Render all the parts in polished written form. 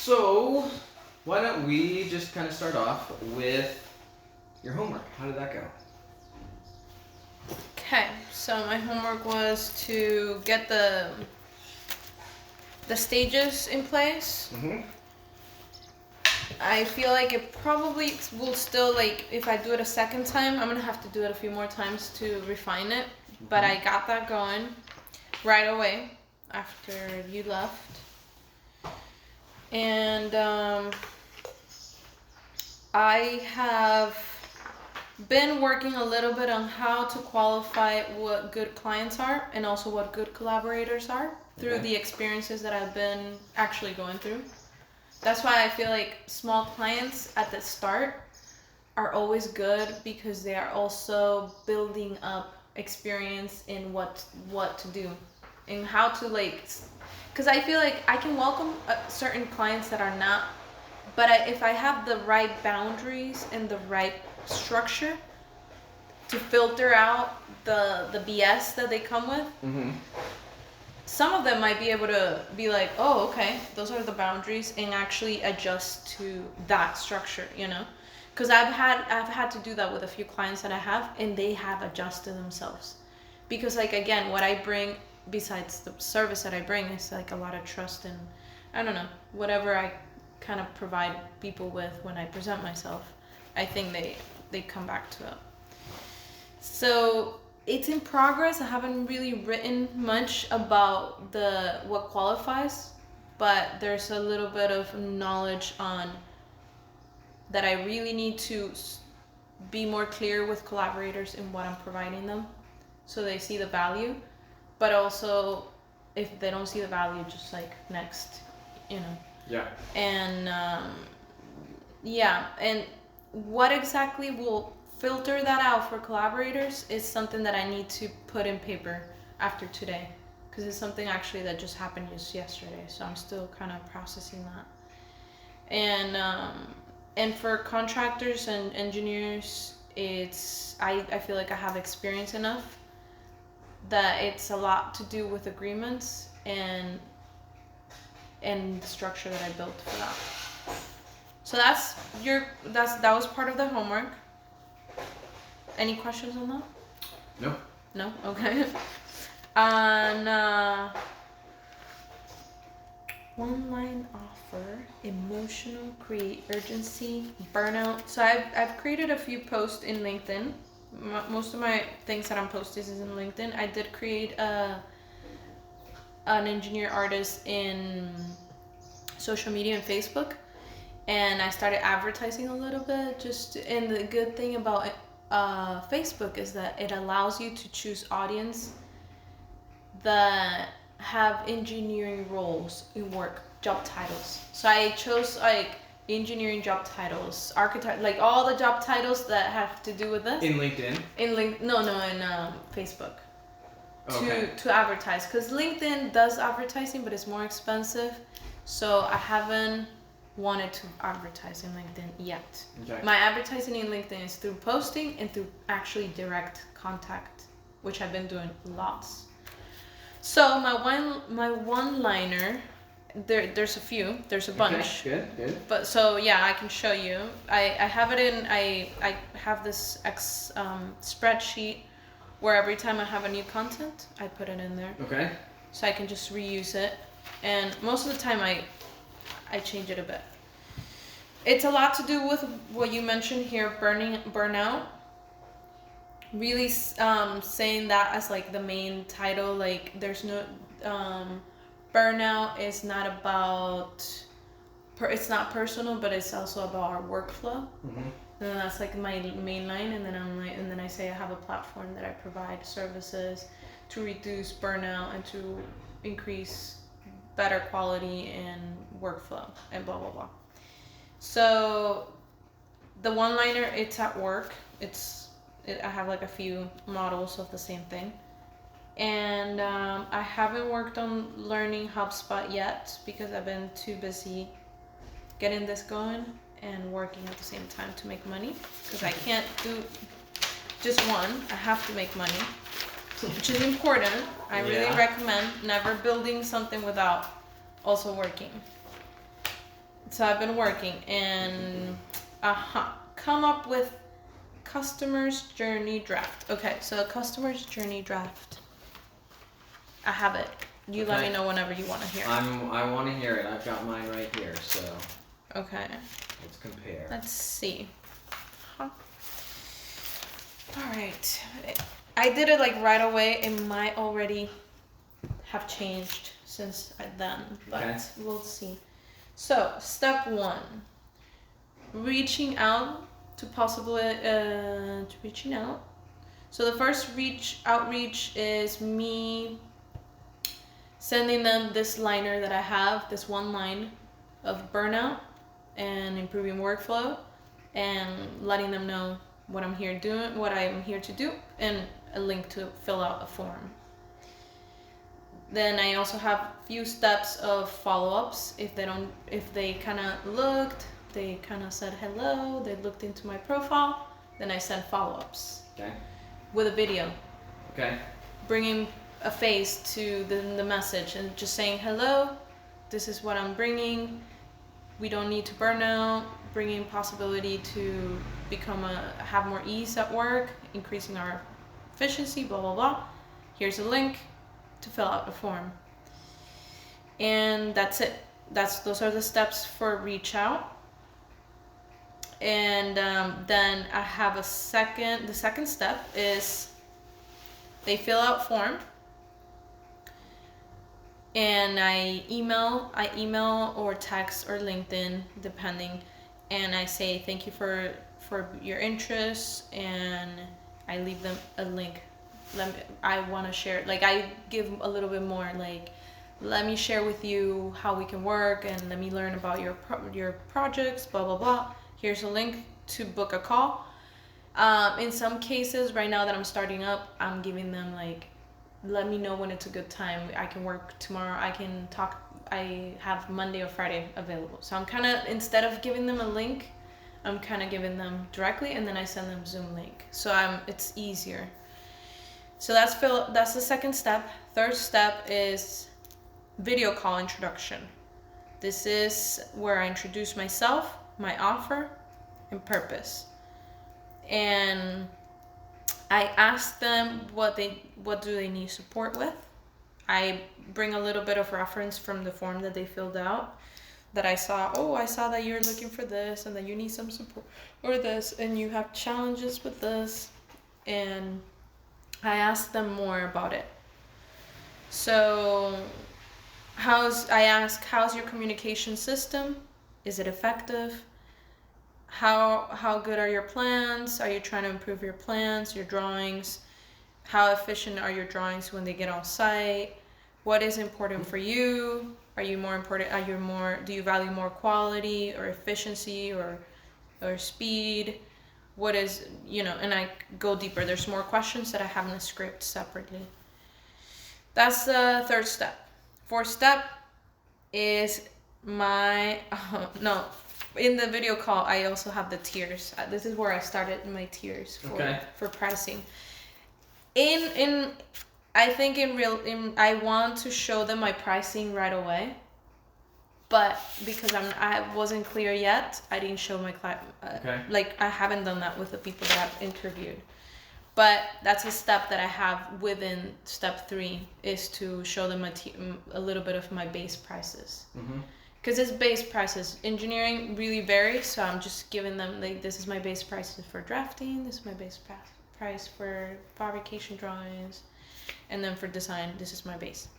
So, why don't we just kind of start off with your homework? How did that go? Okay, so my homework was to get the stages in place. Mm-hmm. I feel like it probably will still, like, if I do it a second time, I'm gonna have to do it a few more times to refine it. But I got that going right away after you left. And I have been working a little bit on how to qualify what good clients are and also what good collaborators are through the experiences that I've been actually going through. That's why I feel like small clients at the start are always good, because they are also building up experience in what to do and how to, like, because I feel like I can welcome certain clients that are not, but if I have the right boundaries and the right structure to filter out the BS that they come with, some of them might be able to be like, oh, okay, those are the boundaries, and actually adjust to that structure, you know? Because I've had to do that with a few clients that I have, and they have adjusted themselves. Because, like, again, what I bring, besides the service that I bring, is like a lot of trust and, I don't know, whatever I kind of provide people with when I present myself, I think they come back to it. So it's in progress. I haven't really written much about what qualifies, but there's a little bit of knowledge on that I really need to be more clear with collaborators in what I'm providing them, so they see the value. But also, if they don't see the value, just like next, you know. Yeah. And and what exactly will filter that out for collaborators is something that I need to put in paper after today, because it's something actually that just happened just yesterday, so I'm still kind of processing that. And for contractors and engineers, I feel like I have experience enough that it's a lot to do with agreements and the structure that I built for that. So that was part of the homework. Any questions on that? No. No? Okay. On one line offer, emotional, create urgency, burnout. So I've created a few posts in LinkedIn. Most of my things that I'm posting is in LinkedIn. I did create an engineer artist in social media and Facebook, and I started advertising a little bit. And the good thing about Facebook is that it allows you to choose audience that have engineering roles in work, job titles. So I chose like engineering job titles, architect, like all the job titles that have to do with this. In LinkedIn? In Facebook. Okay. To advertise, because LinkedIn does advertising, but it's more expensive. So I haven't wanted to advertise in LinkedIn yet. Okay. My advertising in LinkedIn is through posting and through actually direct contact, which I've been doing lots. So my one-liner, there's a few, there's a bunch. Okay, good. But so yeah, I can show you. I have it in, I have this spreadsheet where every time I have a new content, I put it in there. Okay. So I can just reuse it. And most of the time I change it a bit. It's a lot to do with what you mentioned here, burnout. Really saying that as like the main title, like there's no burnout is not about it's not personal, but it's also about our workflow. And that's like my main line, and then I say I have a platform that I provide services to reduce burnout and to increase better quality and workflow and blah blah blah. So the one-liner, it's at work. I have like a few models of the same thing, and I haven't worked on learning HubSpot yet because I've been too busy getting this going and working at the same time to make money, because I can't do just one. I have to make money, which is important. I really recommend never building something without also working. So I've been working and come up with customer's journey draft. Okay, so customer's journey draft. I have it. You let me know whenever you want to hear it. I want to hear it. I've got mine right here, so. Okay. Let's compare. Let's see. All right. I did it like right away. It might already have changed since then, but we'll see. So, step 1. Reaching out to reaching out. So the first outreach is me sending them this liner that I have, this one line of burnout and improving workflow, and letting them know what I'm here to do, and a link to fill out a form. Then I also have a few steps of follow-ups. If they kind of looked, they kind of said hello, they looked into my profile, then I send follow-ups. Okay. With a video. Okay. Bringing a face to the message and just saying hello, this is what I'm bringing. We don't need to burn out. Bringing possibility to have more ease at work, increasing our efficiency, blah, blah, blah. Here's a link to fill out the form. And that's it. Those are the steps for reach out. And then I have the second step is they fill out form, and I email or text or LinkedIn, depending, and I say thank you for your interest, and I leave them a link. I want to share, like I give a little bit more, like let me share with you how we can work, and let me learn about your projects, blah, blah, blah. Here's a link to book a call. In some cases, right now that I'm starting up, I'm giving them like, let me know when it's a good time. I can work tomorrow. I can talk. I have Monday or Friday available. So I'm kind of, instead of giving them a link, I'm kind of giving them directly, and then I send them Zoom link. So it's easier. So that's the second step. Third step is video call introduction. This is where I introduce myself, my offer, and purpose. And I ask them what do they need support with. I bring a little bit of reference from the form that they filled out, that I saw that you're looking for this, and that you need some support or this, and you have challenges with this, and I ask them more about it. So how's your communication system? Is it effective? How good are your plans? Are you trying to improve your plans, your drawings? How efficient are your drawings when they get on site? What is important for you? Do you value more quality or efficiency or speed? What is, and I go deeper. There's more questions that I have in the script separately. That's the third step. Fourth step is in the video call, I also have the tiers. This is where I started my tiers for pricing. I think I want to show them my pricing right away, but because I wasn't clear yet, I didn't show my client. Like I haven't done that with the people that I've interviewed. But that's a step that I have within step 3, is to show them a little bit of my base prices. Because it's base prices. Engineering really varies, so I'm just giving them, like, this is my base prices for drafting, this is my base price for fabrication drawings, and then for design, this is my base.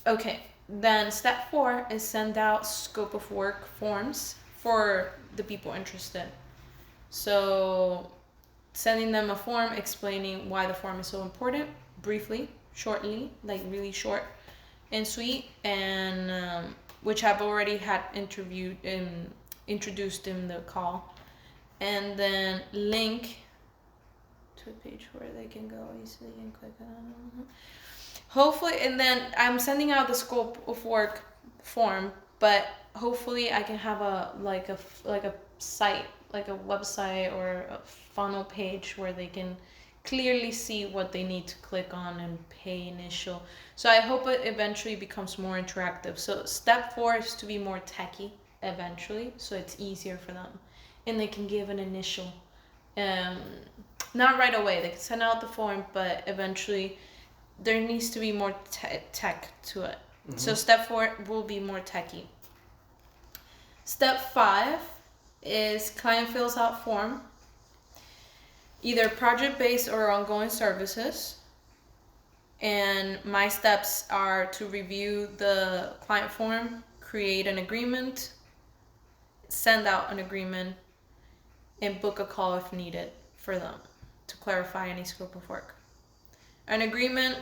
Okay, then step 4 is send out scope of work forms for the people interested. So sending them a form explaining why the form is so important, briefly, shortly, like really short and sweet, and which I've already had introduced in the call, and then link to a page where they can go easily and click on. Hopefully, and then I'm sending out the scope of work form, but hopefully I can have a site, like a website or a funnel page where they can clearly see what they need to click on and pay initial. So I hope it eventually becomes more interactive. So step 4 is to be more techy eventually, so it's easier for them, and they can give an initial, not right away. They can send out the form, but eventually there needs to be more tech to it. So step 4 will be more techy. Step 5 is client fills out form, either project-based or ongoing services. And my steps are to review the client form, create an agreement, send out an agreement, and book a call if needed for them to clarify any scope of work. An agreement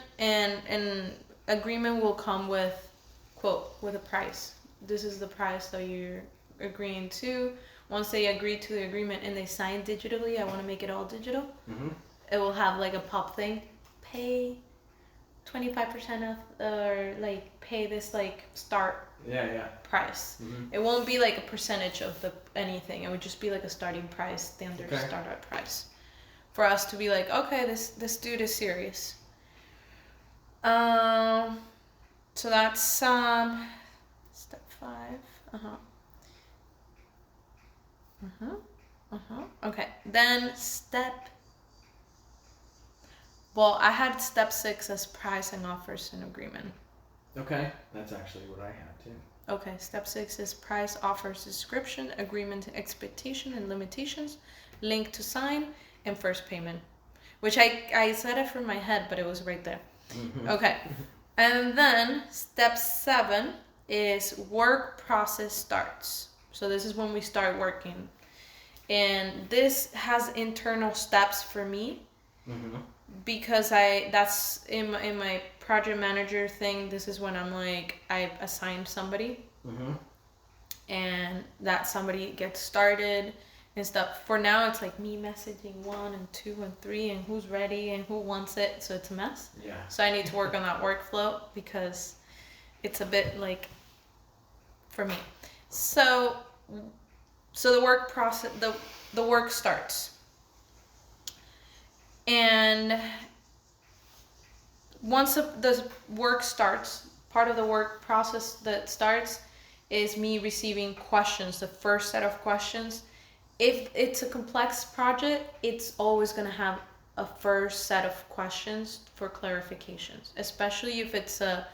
agreement will come with, quote, with a price. This is the price that you're agreeing to. Once they agree to the agreement and they sign digitally, I want to make it all digital. It will have like a pop thing, pay 25% off, or like pay this like start price. It won't be like a percentage of the anything. It would just be like a starting price, standard startup price, for us to be like, okay, this dude is serious. So that's step 5. Okay, then I had step 6 as price and offers and agreement. Okay, that's actually what I had too. Okay, step 6 is price, offers, description, agreement, expectation, and limitations, link to sign, and first payment. Which I said it from my head, but it was right there. Okay, and then step 7 is work process starts. So this is when we start working. And this has internal steps for me. Because that's in my project manager thing. This is when I'm like, I assign somebody, and that somebody gets started and stuff. For now, it's like me messaging 1 and 2 and 3 and who's ready and who wants it. So it's a mess. So I need to work on that workflow because it's a bit like for me. So the work process, the work starts. And once the work starts, part of the work process that starts is me receiving questions, the first set of questions. If it's a complex project, it's always going to have a first set of questions for clarifications, especially if it's a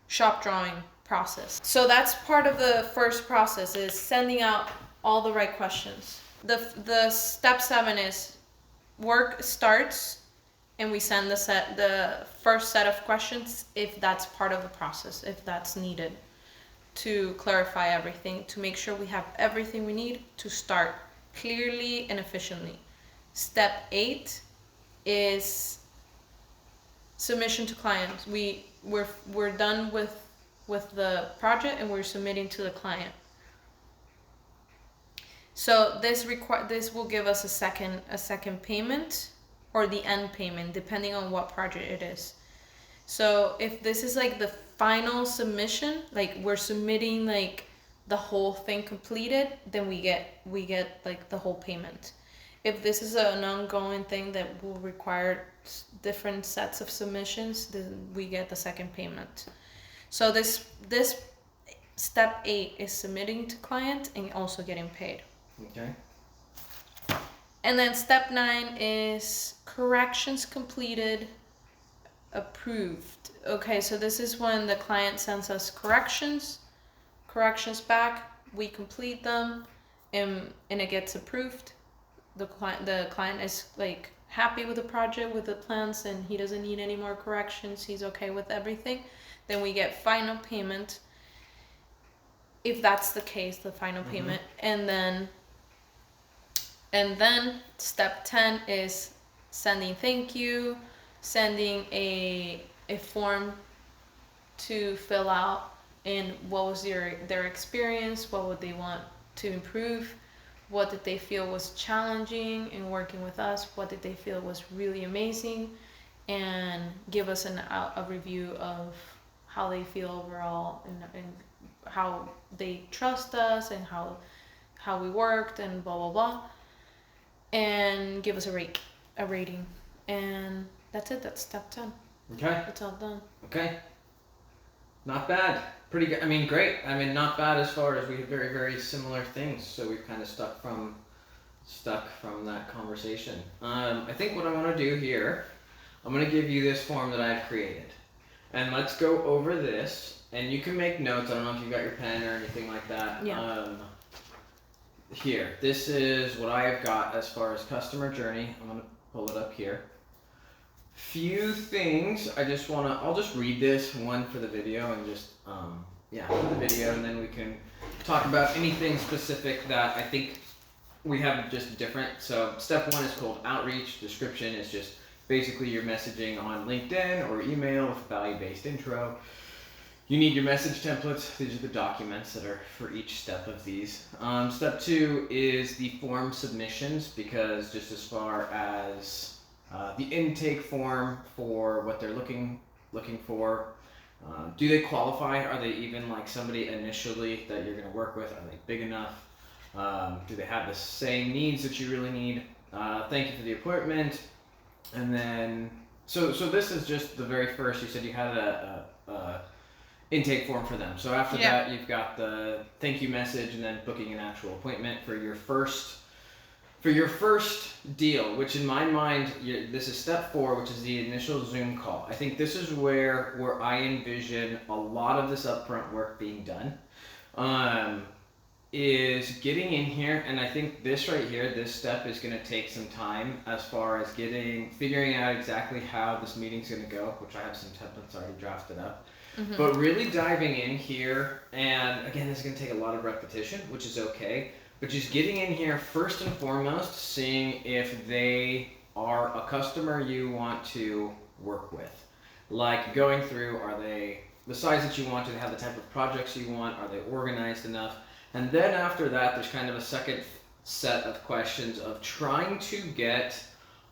shop drawing process. So that's part of the first process, is sending out all the right questions. The step 7 is work starts, and we send the first set of questions if that's part of the process, if that's needed, to clarify everything, to make sure we have everything we need to start clearly and efficiently. Step 8 is submission to clients. We're done with the project and we're submitting to the client. So this will give us a second payment, or the end payment, depending on what project it is. So if this is like the final submission, like we're submitting like the whole thing completed, then we get like the whole payment. If this is an ongoing thing that will require different sets of submissions, then we get the second payment. So this step 8 is submitting to client and also getting paid. Okay. And then step 9 is corrections completed, approved. Okay, so this is when the client sends us corrections back, we complete them, and it gets approved. The client is like happy with the project, with the plans, and he doesn't need any more corrections. He's okay with everything. Then we get final payment. If that's the case, the final payment, and then step 10 is sending thank you, sending a form to fill out, and what was their experience, what would they want to improve, what did they feel was challenging in working with us, what did they feel was really amazing, and give us a review of how they feel overall, and how they trust us, and how we worked, and blah blah blah, and give us a rating, and that's it. That's step 10. Okay. It's all done. Okay. Not bad. Pretty good. I mean, great. I mean, not bad as far as we have very, very similar things. So we've kind of stuck from that conversation. I think what I want to do here, I'm going to give you this form that I've created. And let's go over this. And you can make notes. I don't know if you've got your pen or anything like that. Yeah. Here, this is what I have got as far as customer journey. I'm going to pull it up here. Few things I'll just read this one for the video and just for the video, and then we can talk about anything specific that I think we have just different. So step 1 is called outreach. Description is just basically your messaging on LinkedIn or email with a value-based intro. You need your message templates. These are the documents that are for each step of these. Step 2 is the form submissions, because just as far as the intake form for what they're looking for. Do they qualify? Are they even like somebody initially that you're going to work with? Are they big enough? Do they have the same needs that you really need? Thank you for the appointment. And then, so this is just the very first. You said you had a intake form for them. So after that, you've got the thank you message, and then booking an actual appointment for your first deal, which in my mind, this is step 4, which is the initial Zoom call. I think this is where I envision a lot of this upfront work being done, is getting in here. And I think this right here, this step is going to take some time as far as figuring out exactly how this meeting's going to go, which I have some templates already drafted up. Mm-hmm. But really diving in here, and again, this is going to take a lot of repetition, which is okay. But just getting in here first and foremost, seeing if they are a customer you want to work with. Like going through, are they the size that you want? Do they have the type of projects you want? Are they organized enough? And then after that, there's kind of a second set of questions of trying to get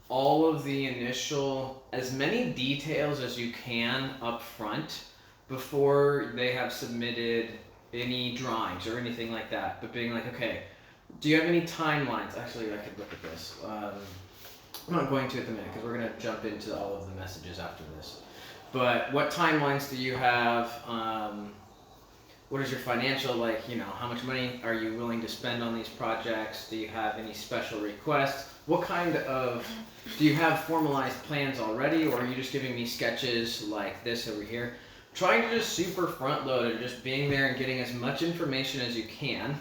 all of the initial, as many details as you can up front before they have submitted any drawings or anything like that. But being like, okay, do you have any timelines? Actually, I could look at this. I'm not going to at the minute because we're going to jump into all of the messages after this. But what timelines do you have? What is your financial, how much money are you willing to spend on these projects? Do you have any special requests? What kind of, do you have formalized plans already, or are you just giving me sketches like this over here? Trying to just super front load and just being there and getting as much information as you can.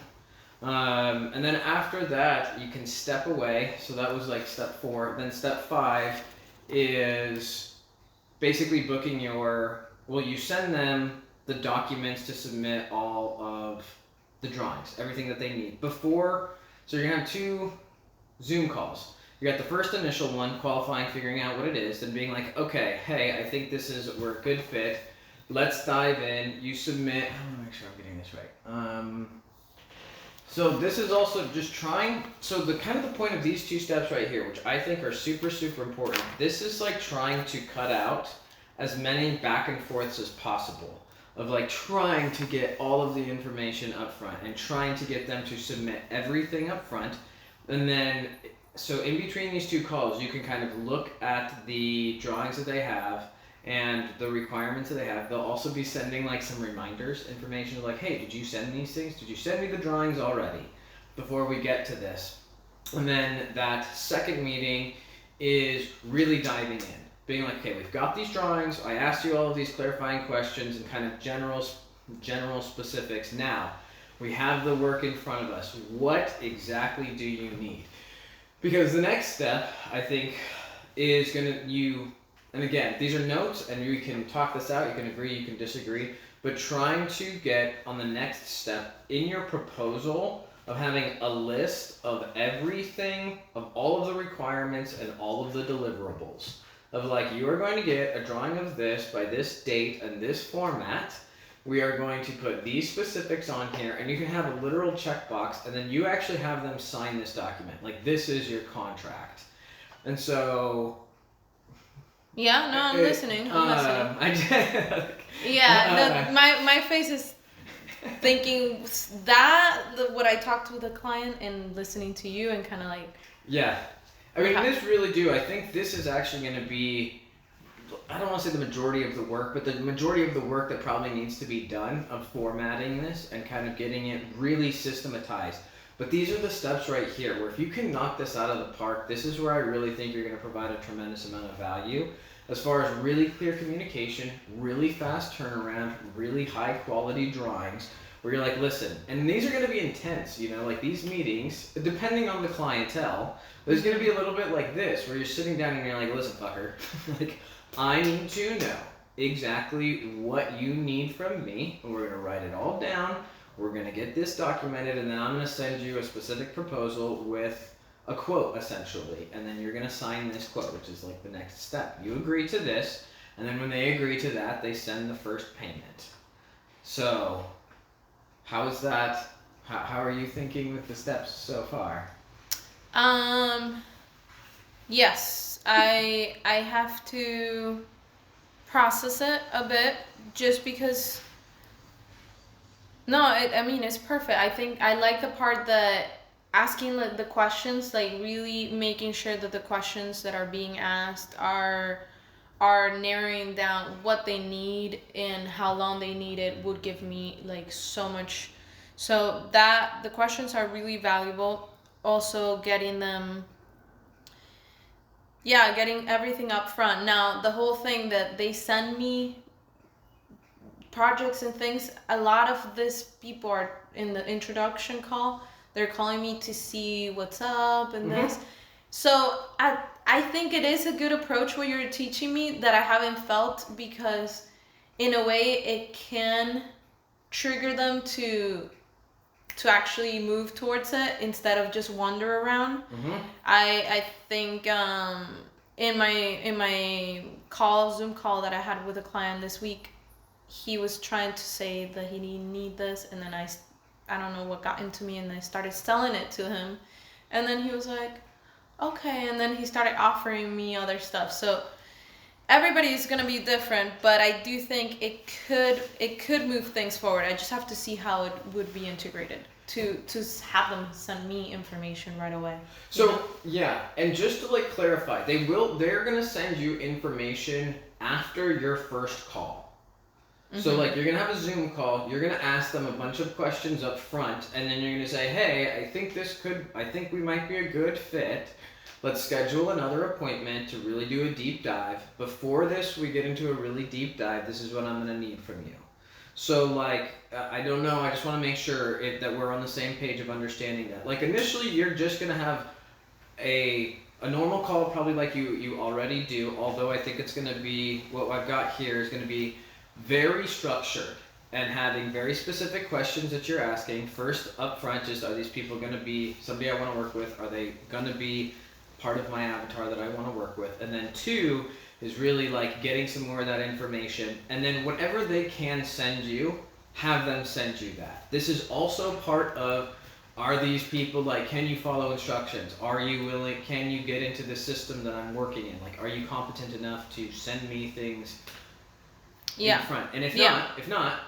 And then after that, you can step away. So that was like step 4. Then step 5 is basically booking you send them the documents to submit all of the drawings, everything that they need before. So you're gonna have 2 Zoom calls. You got the first initial one, qualifying, figuring out what it is, then being like, okay, hey, I think we're a good fit. Let's dive in. You submit. I want to make sure I'm getting this right. So this is also just trying. So the point of these 2 steps right here, which I think are super, super important. This is like trying to cut out as many back and forths as possible, of like trying to get all of the information up front and trying to get them to submit everything up front. And then, so in between these 2 calls, you can kind of look at the drawings that they have and the requirements that they have. They'll also be sending like some reminders, information like, hey, did you send these things? Did you send me the drawings already before we get to this? And then that second meeting is really diving in, being like, okay, we've got these drawings. I asked you all of these clarifying questions and kind of general specifics. Now we have the work in front of us. What exactly do you need? Because the next step, I think, is and again, these are notes, and you can talk this out, you can agree, you can disagree, but trying to get on the next step in your proposal of having a list of everything, of all of the requirements and all of the deliverables. Of like, you are going to get a drawing of this by this date and this format. We are going to put these specifics on here, and you can have a literal checkbox, and then you actually have them sign this document. Like, this is your contract. And so... Yeah, no, I'm listening. I'm listening. My face is thinking what I talked with the client and listening to you and kind of like... Yeah. I mean, this really do. I think this is actually going to be I don't want to say the majority of the work, but the majority of the work that probably needs to be done of formatting this and kind of getting it really systematized. But these are the steps right here where if you can knock this out of the park, this is where I really think you're going to provide a tremendous amount of value as far as really clear communication, really fast turnaround, really high quality drawings where you're like, listen, and these are going to be intense, you know, like these meetings, depending on the clientele, there's going to be a little bit like this where you're sitting down and you're like, listen, fucker, like, I need to know exactly what you need from me, and we're going to write it all down. We're going to get this documented, and then I'm going to send you a specific proposal with a quote, essentially. And then you're going to sign this quote, which is like the next step. You agree to this, and then when they agree to that, they send the first payment. So, how is that? How are you thinking with the steps so far? Yes, I have to process it a bit just because. No, I mean, it's perfect. I think I like the part that asking the questions, like really making sure that the questions that are being asked are narrowing down what they need and how long they need it would give me like so much. So that the questions are really valuable. Also getting them, getting everything up front. Now, the whole thing that they send me projects and things, a lot of these people are in the introduction call. They're calling me to see what's up and this. So I think it is a good approach what you're teaching me that I haven't felt, because in a way it can trigger them to actually move towards it instead of just wander around. I think in my Zoom call that I had with a client this week, he was trying to say that he need this, and then I don't know what got into me, and I started selling it to him, and then he was like, okay, and then he started offering me other stuff. So everybody is gonna be different, but I do think it could move things forward. I just have to see how it would be integrated to have them send me information right away. So yeah, and just to like clarify, they're gonna send you information after your first call. So like you're gonna have a Zoom call, you're gonna ask them a bunch of questions up front, and then you're gonna say, hey, I think we might be a good fit. Let's schedule another appointment to really do a deep dive. Before we get into a really deep dive, this is what I'm gonna need from you. So like, I don't know, I just wanna make sure that we're on the same page of understanding that. Like initially, you're just gonna have a normal call, probably like you already do, although I think it's gonna be, what I've got here is gonna be very structured and having very specific questions that you're asking. First, up front, just are these people going to be somebody I want to work with? Are they going to be part of my avatar that I want to work with? And then two is really like getting some more of that information. And then whatever they can send you, have them send you that. This is also part of, are these people like, can you follow instructions? Are you willing, can you get into the system that I'm working in? Like, are you competent enough to send me things in front? And if not,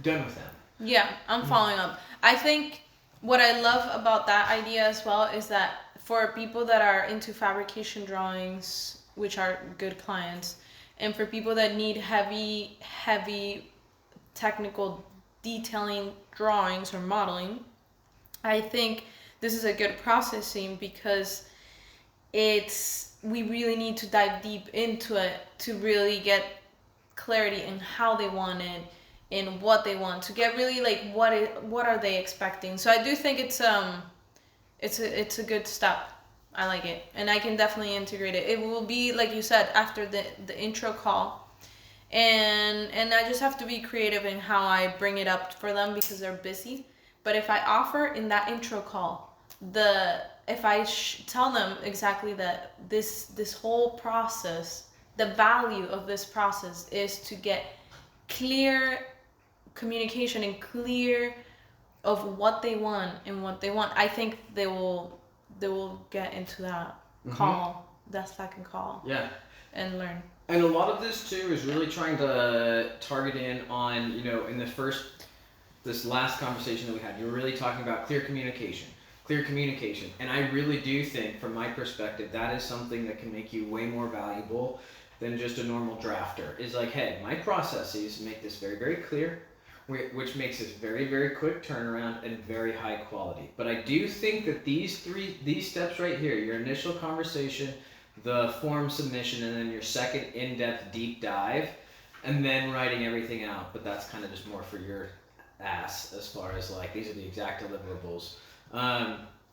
done with them. Yeah, I'm following up. I think what I love about that idea as well is that for people that are into fabrication drawings, which are good clients, and for people that need heavy technical detailing drawings or modeling, I think this is a good processing, because we really need to dive deep into it to really get clarity in how they want it and what they want, to get really like what are they expecting. So I do think it's a good step. I like it, and I can definitely integrate it. It will be like you said after the intro call, and I just have to be creative in how I bring it up for them because they're busy. But if I offer in that intro call, if I tell them exactly that this whole process, the value of this process is to get clear communication and clear of what they want and what they want, I think they will get into that call, that second call. Yeah. And learn. And a lot of this too is really trying to target in on, in this last conversation that we had, you were really talking about clear communication. And I really do think, from my perspective, that is something that can make you way more valuable than just a normal drafter is like, hey, my processes make this very, very clear, which makes this very, very quick turnaround and very high quality. But I do think that these steps right here, your initial conversation, the form submission, and then your second in-depth deep dive, and then writing everything out, but that's kind of just more for your ass as far as like, these are the exact deliverables.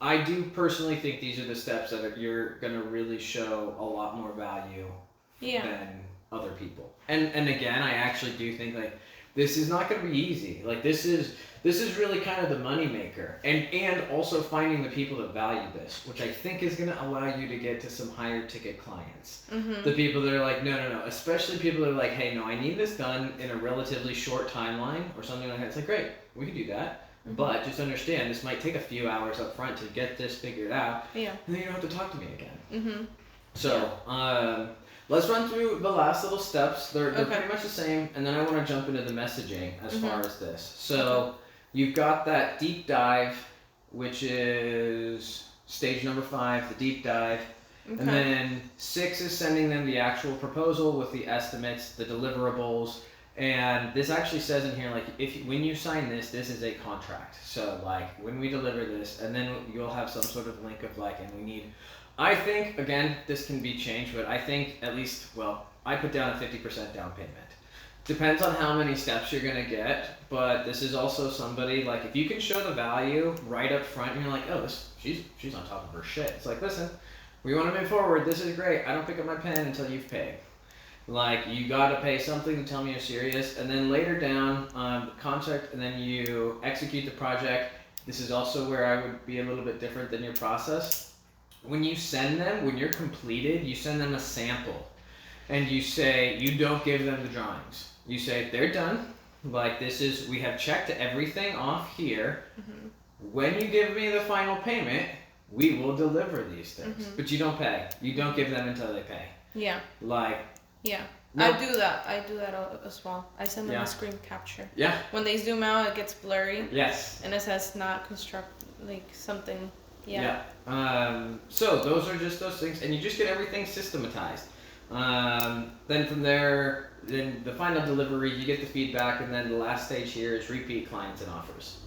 I do personally think these are the steps that you're going to really show a lot more value than other people. And again, I actually do think like this is not going to be easy. Like this is really kind of the money maker, and also finding the people that value this, which I think is going to allow you to get to some higher ticket clients. The people that are like, no, especially people that are like, hey, no, I need this done in a relatively short timeline or something like that. It's like, great, we can do that. But just understand, this might take a few hours up front to get this figured out. And then you don't have to talk to me again. So, let's run through the last little steps. They're pretty much the same. And then I want to jump into the messaging as far as this. So, you've got that deep dive, which is stage number 5, the deep dive. And then 6 is sending them the actual proposal with the estimates, the deliverables. And this actually says in here, like, when you sign this is a contract. So, like, when we deliver this, and then you'll have some sort of link of, like, and we need, I think, again, this can be changed, but I think at least, well, I put down a 50% down payment. Depends on how many steps you're going to get, but this is also somebody, like, if you can show the value right up front, and you're like, oh, she's on top of her shit. It's like, listen, we want to move forward. This is great. I don't pick up my pen until you've paid. Like, you gotta pay something to tell me you're serious, and then later down, contract, and then you execute the project. This is also where I would be a little bit different than your process. When you send them, when you're completed, you send them a sample, and you say, you don't give them the drawings. You say, they're done, like we have checked everything off here. When you give me the final payment, we will deliver these things, but you don't pay. You don't give them until they pay. I do that as well. I send them a screen capture. When they zoom out, it gets blurry. And it says not construct, like something. So those are just those things, and you just get everything systematized. Then from there, then the final delivery, you get the feedback, and then the last stage here is repeat clients and offers.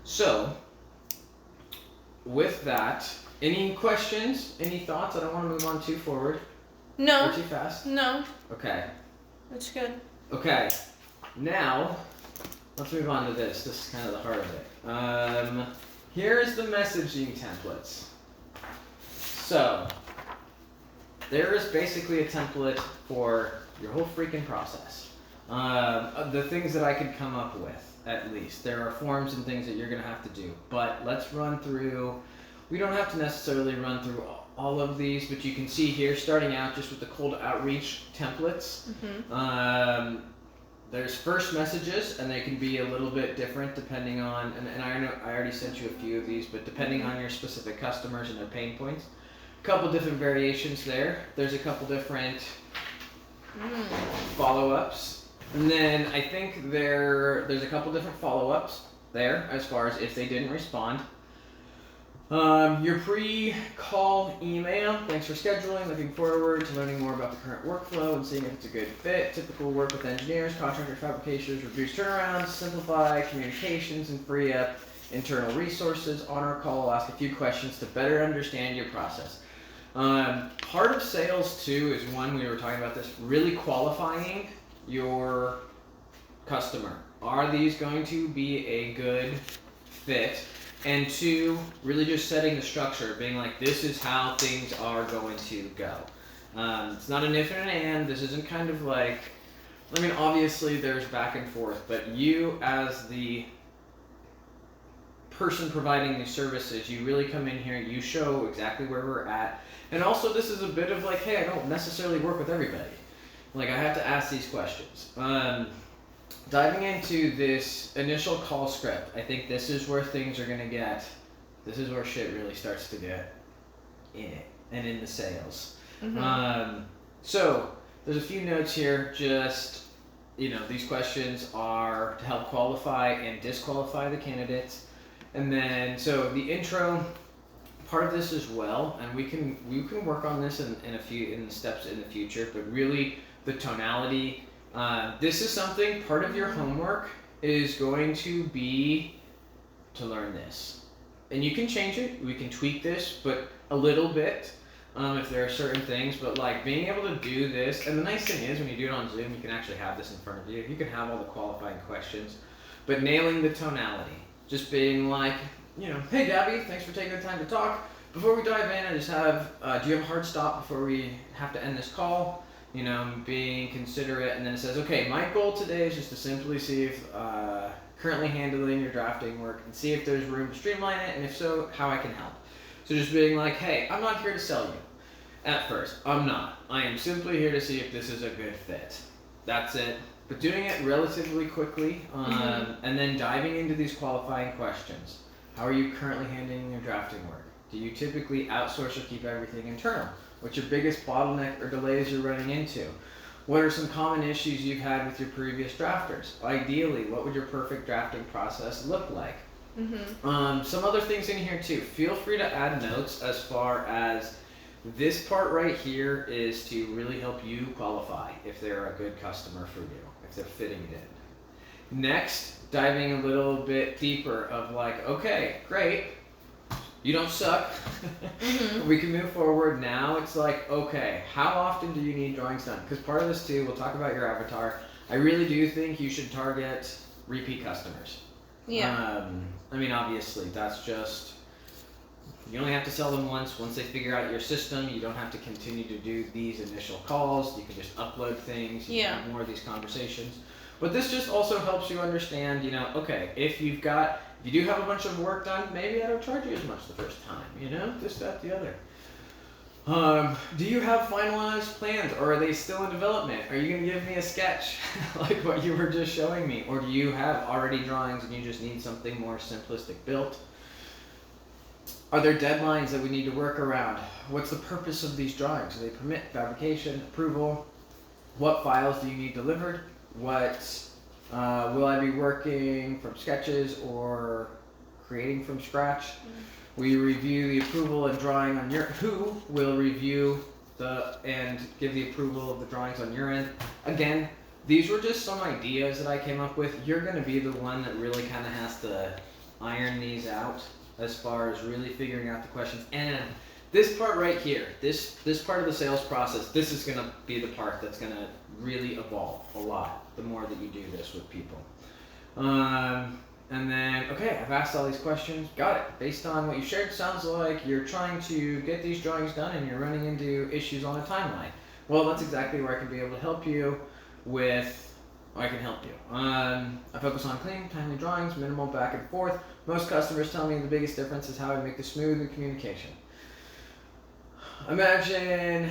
So with that, any questions, any thoughts? I don't want to move on too forward. No. Or too fast? No. Okay. That's good. Okay. Now, let's move on to this. This is kind of the heart of it. Here's the messaging templates. So, there is basically a template for your whole freaking process. The things that I could come up with, at least. There are forms and things that you're going to have to do. But let's run through. We don't have to necessarily run through all of these, but you can see here, starting out just with the cold outreach templates. There's first messages, and they can be a little bit different depending on, and I know I already sent you a few of these, but depending on your specific customers and their pain points. A couple different variations there. There's a couple different follow-ups. And then I think there's a couple different follow-ups there as far as if they didn't respond. Your pre-call email, thanks for scheduling, looking forward to learning more about the current workflow and seeing if it's a good fit. Typical work with engineers, contractors, fabricators, reduce turnarounds, simplify communications, and free up internal resources. On our call, I'll ask a few questions to better understand your process. Part of sales too is one, we were talking about this, really qualifying your customer. Are these going to be a good fit? And 2, really just setting the structure, being like, this is how things are going to go. It's not an if and an and. This isn't kind of like, I mean, obviously there's back and forth, but you as the person providing these services, you really come in here, you show exactly where we're at. And also this is a bit of like, hey, I don't necessarily work with everybody. Like, I have to ask these questions. Diving into this initial call script, I think this is where things are going to get, this is where shit really starts to get in it and in the sales. So there's a few notes here, just, these questions are to help qualify and disqualify the candidates. And then, so the intro part of this as well, and we can work on this in the steps in the future, but really the tonality. This is something, part of your homework is going to be to learn this. And you can change it, we can tweak this, but a little bit, if there are certain things, but like being able to do this, and the nice thing is when you do it on Zoom, you can actually have this in front of you. You can have all the qualifying questions, but nailing the tonality. Just being like, you know, hey Gabby, thanks for taking the time to talk. Before we dive in, I just have, do you have a hard stop before we have to end this call? You know, being considerate, and then it says, okay, my goal today is just to simply see if currently handling your drafting work and see if there's room to streamline it, and if so, how I can help. So just being like, hey, I'm not here to sell you. At first, I'm not. I am simply here to see if this is a good fit. That's it. But doing it relatively quickly, and then diving into these qualifying questions. How are you currently handling your drafting work? Do you typically outsource or keep everything internal? What's your biggest bottleneck or delays you're running into? What are some common issues you've had with your previous drafters? Ideally, what would your perfect drafting process look like? Some other things in here too. Feel free to add notes as far as this part right here is to really help you qualify if they're a good customer for you, if they're fitting it in. Next, diving a little bit deeper of like, okay, great. You don't suck. We can move forward. Now it's like, okay, how often do you need drawings done? Because part of this too, we'll talk about your avatar. I really do think you should target repeat customers. Yeah. I mean, obviously, that's just, you only have to sell them once. Once they figure out your system, you don't have to continue to do these initial calls. You can just upload things. You can have more of these conversations. But this just also helps you understand, you know, okay, if you do have a bunch of work done, maybe I don't charge you as much the first time, you know, this, that, the other. Do you have finalized plans, or are they still in development? Are you going to give me a sketch like what you were just showing me? Or do you have already drawings and you just need something more simplistic built? Are there deadlines that we need to work around? What's the purpose of these drawings? Do they permit fabrication, approval? What files do you need delivered? What will I be working from sketches or creating from scratch? We review the approval and drawing on who will review and give the approval of the drawings on your end. Again, these were just some ideas that I came up with. You're going to be the one that really kind of has to iron these out as far as really figuring out the questions. And this part right here, this part of the sales process, this is going to be the part that's going to really evolve a lot the more that you do this with people. And then, okay, I've asked all these questions. Got it. Based on what you shared, sounds like you're trying to get these drawings done and you're running into issues on a timeline. Well, that's exactly where I can be able to help you with, I can help you. I focus on clean, timely drawings, minimal back and forth. Most customers tell me the biggest difference is how I make the smooth communication. Imagine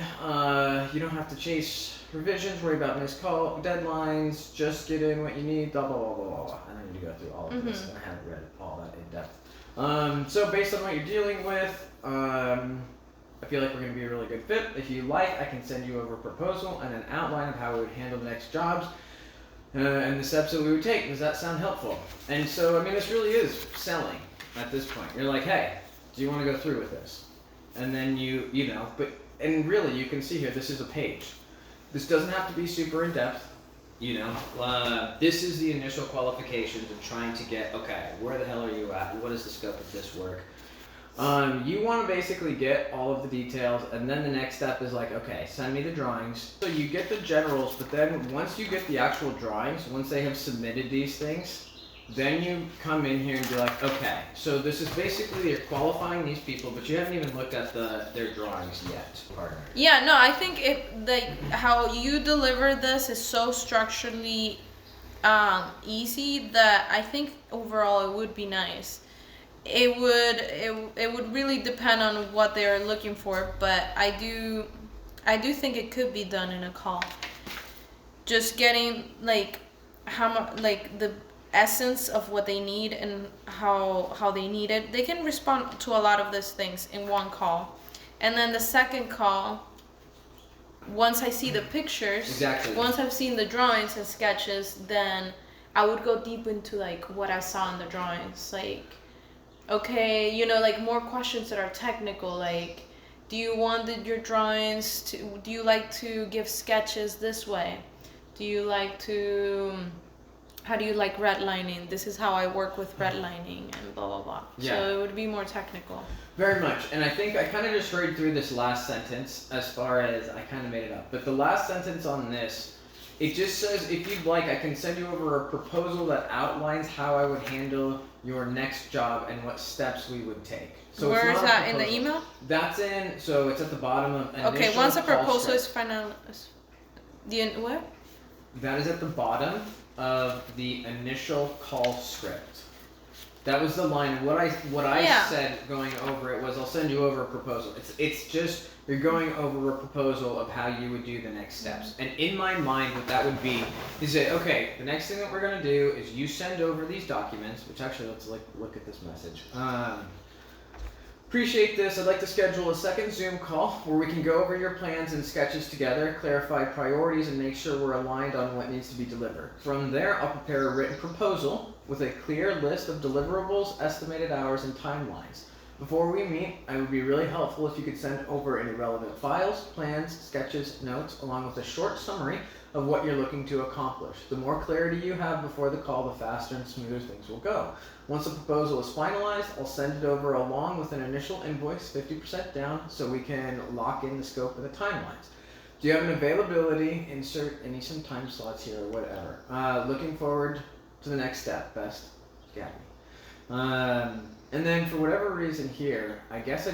you don't have to chase revisions, worry about missed call deadlines, just get in what you need, blah, blah, blah, blah, blah. I don't need to go through all of this, and I haven't read all that in depth. So based on what you're dealing with, I feel like we're going to be a really good fit. If you like, I can send you over a proposal and an outline of how we would handle the next jobs and the steps that we would take. Does that sound helpful? And so, I mean, this really is selling at this point. You're like, hey, do you want to go through with this? And then you know, and really you can see here, this is a page. This doesn't have to be super in depth, you know. This is the initial qualifications of trying to get, okay, where the hell are you at? What is the scope of this work? You want to basically get all of the details, and then the next step is like, okay, send me the drawings. So you get the generals, but then once you get the actual drawings, once they have submitted these things, then you come in here and be like, okay, so this is basically you're qualifying these people, but you haven't even looked at their drawings yet, partner. Yeah, no, I think how you deliver this is so structurally easy that I think overall it would be nice. It would really depend on what they're looking for, but I do think it could be done in a call. Just getting like how much, like the essence of what they need and how they need it. They can respond to a lot of these things in one call, and then the second call, once I see the pictures, once I've seen the drawings and sketches, then I would go deep into like what I saw in the drawings, like okay, like more questions that are technical, like, do you want your drawings to, do you like to give sketches this way? Do you like to, how do you like redlining? This is how I work with redlining and blah, blah, blah. Yeah. So it would be more technical. Very much. And I think I kind of just hurried through this last sentence as far as I kind of made it up. But the last sentence on this, it just says, if you'd like, I can send you over a proposal that outlines how I would handle your next job and what steps we would take. So where is that in the email? That's so it's at the bottom of initial okay, once a proposal script. is final, what? That is at the bottom of the initial call script. That was the line. What I said going over it was, I'll send you over a proposal. It's just, you're going over a proposal of how you would do the next steps. And in my mind, what that would be is that, okay, the next thing that we're going to do is you send over these documents, which actually, let's look at this message. Appreciate this. I'd like to schedule a second Zoom call where we can go over your plans and sketches together, clarify priorities, and make sure we're aligned on what needs to be delivered. From there, I'll prepare a written proposal with a clear list of deliverables, estimated hours, and timelines. Before we meet, it would be really helpful if you could send over any relevant files, plans, sketches, notes, along with a short summary of what you're looking to accomplish. The more clarity you have before the call, the faster and smoother things will go. Once the proposal is finalized, I'll send it over along with an initial invoice, 50% down, so we can lock in the scope and the timelines. Do you have an availability? Insert some time slots here or whatever. Looking forward to the next step. Best, Gabby. And then for whatever reason here, I guess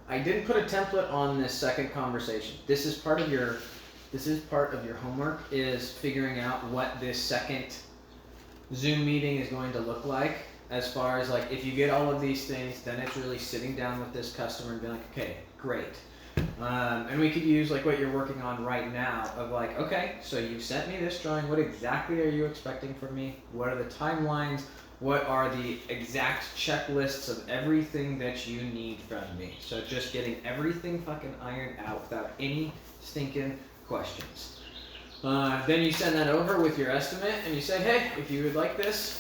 I didn't put a template on this second conversation. This is part of your homework, is figuring out what this second Zoom meeting is going to look like. As far as like, if you get all of these things, then it's really sitting down with this customer and being like, okay, great. And we could use like what you're working on right now of like, okay, so you sent me this drawing. What exactly are you expecting from me? What are the timelines? What are the exact checklists of everything that you need from me? So just getting everything fucking ironed out without any stinking questions. Then you send that over with your estimate and you say, hey, if you would like this,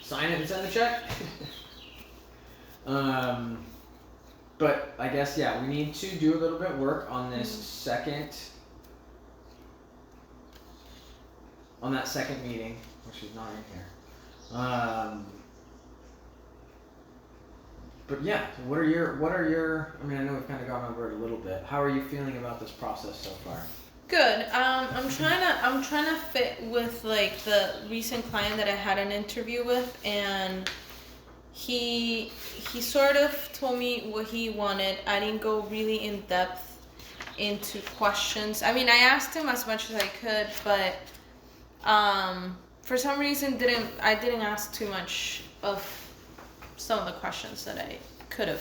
sign it and send the check. But I guess, yeah, we need to do a little bit of work on this on that second meeting, which is not in here. But yeah, what are your, I mean, I know we've kind of gone over it a little bit. How are you feeling about this process so far? Good. I'm trying to fit with like the recent client that I had an interview with, and he sort of told me what he wanted. I didn't go really in depth into questions. I mean, I asked him as much as I could, but for some reason I didn't ask too much of some of the questions that I could have.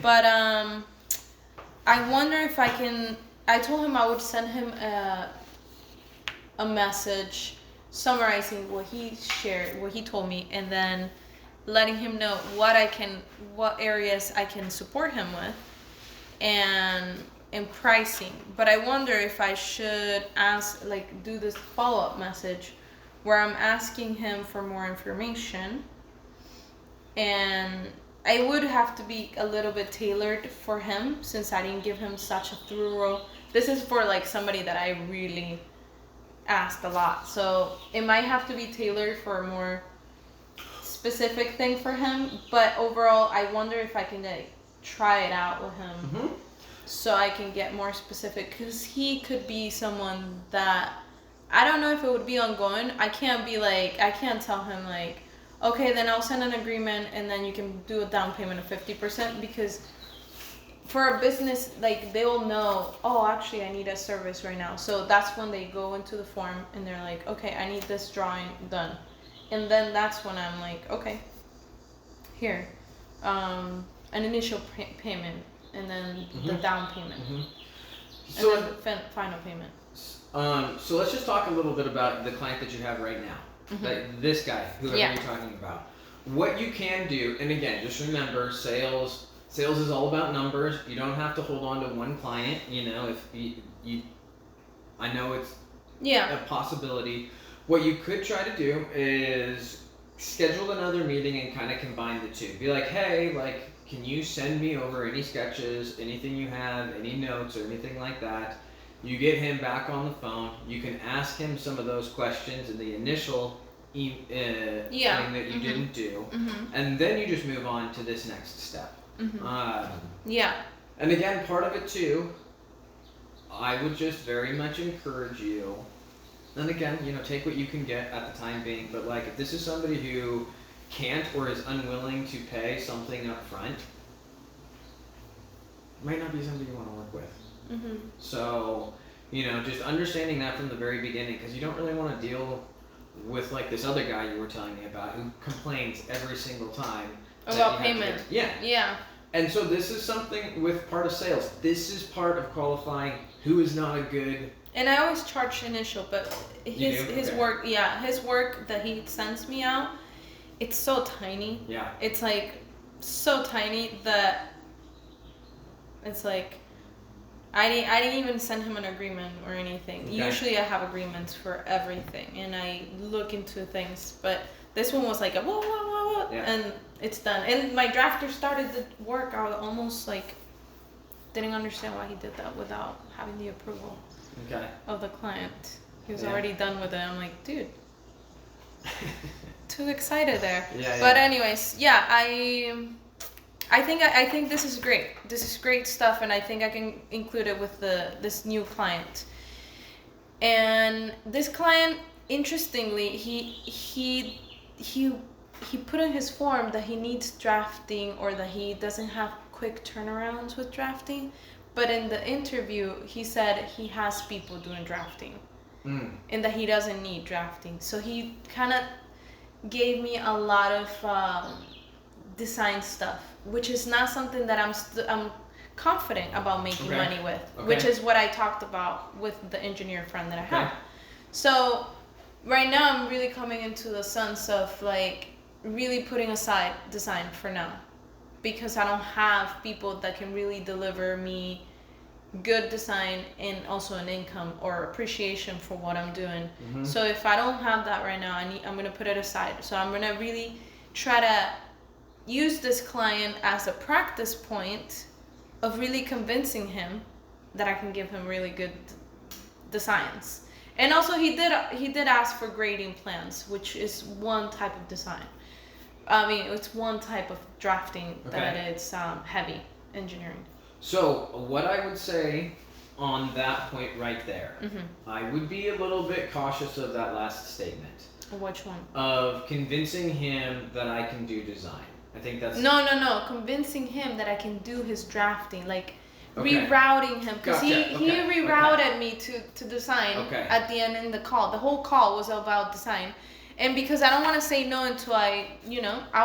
But I wonder if I can. I told him I would send him a message summarizing what he shared, what he told me, and then letting him know what areas I can support him with, and pricing. But I wonder if I should do this follow-up message where I'm asking him for more information, and I would have to be a little bit tailored for him since I didn't give him such a thorough. This is for like somebody that I really asked a lot, so it might have to be tailored for a more specific thing for him. But overall, I wonder if I can try it out with him, so I can get more specific, because he could be someone that I don't know if it would be ongoing. I can't tell him like, okay, then I'll send an agreement and then you can do a down payment of 50%, because for a business, like, they will know, oh, actually I need a service right now. So that's when they go into the form and they're like, okay, I need this drawing done. And then that's when I'm like, okay, here, an initial payment, and then the down payment, So, and then final payment. So let's just talk a little bit about the client that you have right now. Like this guy, whoever you're talking about. What you can do, and again, just remember, sales is all about numbers. You don't have to hold on to one client. You know, if you I know it's a possibility. What you could try to do is schedule another meeting and kind of combine the two. Be like, hey, like, can you send me over any sketches, anything you have, any notes or anything like that? You get him back on the phone. You can ask him some of those questions in the initial thing that you didn't do, and then you just move on to this next step. And again, part of it too, I would just very much encourage you, and again, take what you can get at the time being, but like if this is somebody who can't or is unwilling to pay something up front, it might not be somebody you want to work with. So, just understanding that from the very beginning, because you don't really want to deal with like this other guy you were telling me about who complains every single time about payment. Yeah. And so this is something with part of sales. This is part of qualifying who is not a good. And I always charge initial, but his work that he sends me out, it's so tiny. Yeah. It's like so tiny that it's like I didn't even send him an agreement or anything. Okay. Usually I have agreements for everything and I look into things, but this one was like a whoa, and it's done. And my drafter started the work. I almost like didn't understand why he did that without having the approval of the client. He was already done with it. I'm like, dude, too excited there. But anyways, I think this is great. This is great stuff, and I think I can include it with this new client. And this client, interestingly, he put in his form that he needs drafting or that he doesn't have quick turnarounds with drafting. But in the interview, he said he has people doing drafting, and that he doesn't need drafting. So he kind of gave me a lot of design stuff, which is not something that I'm confident about making money with, which is what I talked about with the engineer friend that I have. So right now I'm really coming into the sense of like really putting aside design for now, because I don't have people that can really deliver me good design and also an income or appreciation for what I'm doing. So if I don't have that right now, I'm going to put it aside. So I'm going to really try to use this client as a practice point of really convincing him that I can give him really good designs. And also he did ask for grading plans, which is one type of design. I mean, it's one type of drafting that it's heavy engineering. So what I would say on that point right there, I would be a little bit cautious of that last statement. Which one? Of convincing him that I can do design. I think that's... No. Convincing him that I can do his drafting, like rerouting him. Because he rerouted me to design at the end in the call. The whole call was about design. And because I don't want to say no until I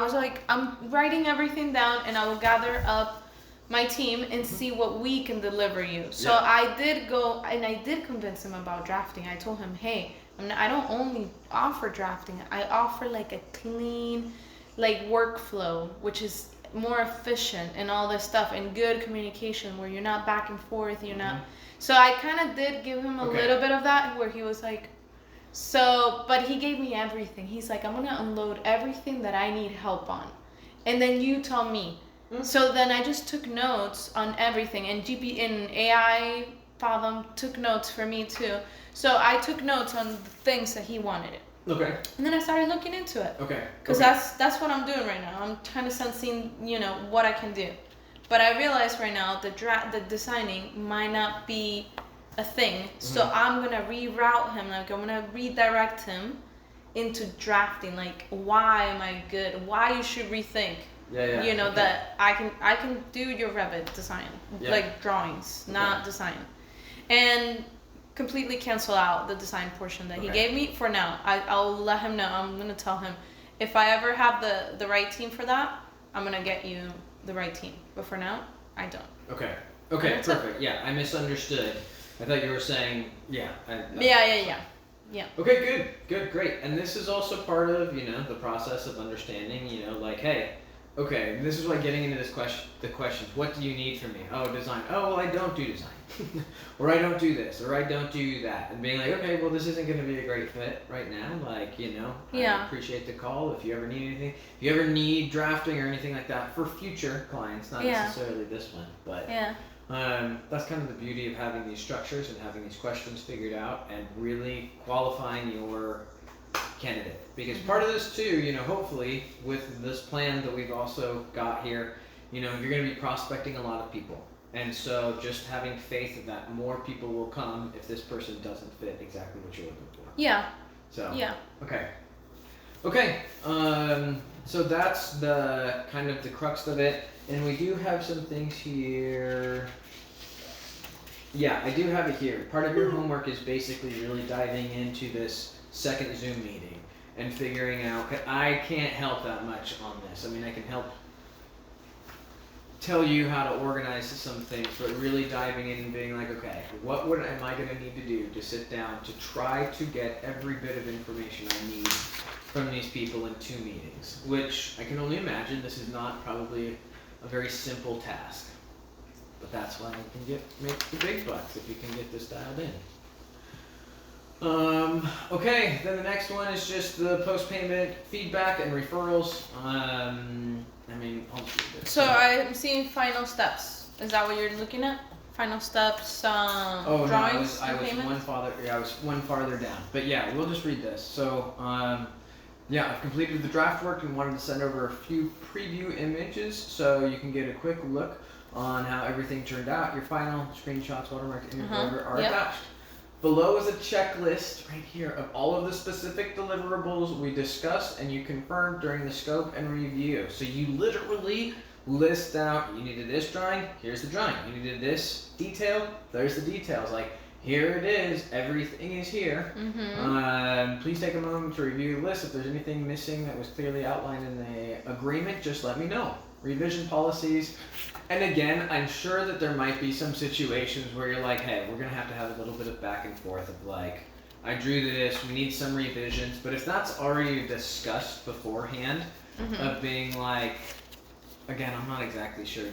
was like, I'm writing everything down and I will gather up my team and see what we can deliver you. So I did go and I did convince him about drafting. I told him, hey, I don't only offer drafting. I offer like a clean workflow, which is more efficient and all this stuff, and good communication where you're not back and forth, you're not. So I kind of did give him a little bit of that where he was like, but he gave me everything. He's like, I'm going to unload everything that I need help on. And then you tell me. So then I just took notes on everything, and AI Fathom took notes for me too. So I took notes on the things that he wanted. Okay. And then I started looking into it. Okay. Because that's what I'm doing right now. I'm kind of sensing, what I can do. But I realize right now the designing might not be a thing. So I'm going to reroute him. Like I'm going to redirect him into drafting. Like, why am I good? Why you should rethink. That I can do your Revit design, like drawings, not design. And completely cancel out the design portion that he gave me for now. I'll let him know. I'm going to tell him if I ever have the right team for that, I'm going to get you the right team. But for now, I don't. Okay, perfect. Yeah, I misunderstood. I thought you were saying, Yeah. Okay, good, great. And this is also part of, the process of understanding, like, hey, okay, this is like getting into the questions. What do you need from me? Oh, design. Oh, well, I don't do design. Or I don't do this, or I don't do that. And being like, okay, well, this isn't going to be a great fit right now. Like, I appreciate the call. If you ever need anything, if you ever need drafting or anything like that for future clients, not necessarily this one, but that's kind of the beauty of having these structures and having these questions figured out and really qualifying your candidate. Because part of this too, hopefully with this plan that we've also got here, you're going to be prospecting a lot of people. And so just having faith that more people will come if this person doesn't fit exactly what you're looking for. Yeah. So, okay. Okay, so that's the kind of the crux of it. And we do have some things here. Yeah, I do have it here. Part of your homework is basically really diving into this second Zoom meeting and figuring out, I can't help that much on this. I mean, I can help tell you how to organize some things, but really diving in and being like, okay, what am I going to need to do to sit down to try to get every bit of information I need from these people in 2 meetings, which I can only imagine this is not probably a very simple task. But that's why you can make the big bucks if you can get this dialed in. Okay, then the next one is just the post-payment feedback and referrals. So I'm seeing final steps. Is that what you're looking at? Final steps, drawings, I was one farther down. But yeah, we'll just read this. So, I've completed the draft work and wanted to send over a few preview images so you can get a quick look on how everything turned out. Your final screenshots, watermark, image, whatever are attached. Below is a checklist right here of all of the specific deliverables we discussed and you confirmed during the scope and review. So you literally list out, you needed this drawing, here's the drawing. You needed this detail, there's the details. Like, here it is, everything is here. Please take a moment to review the list. If there's anything missing that was clearly outlined in the agreement, just let me know. Revision policies. And again, I'm sure that there might be some situations where you're like, hey, we're going to have a little bit of back and forth of like, I drew this, we need some revisions. But if that's already discussed beforehand, of being like, again, I'm not exactly sure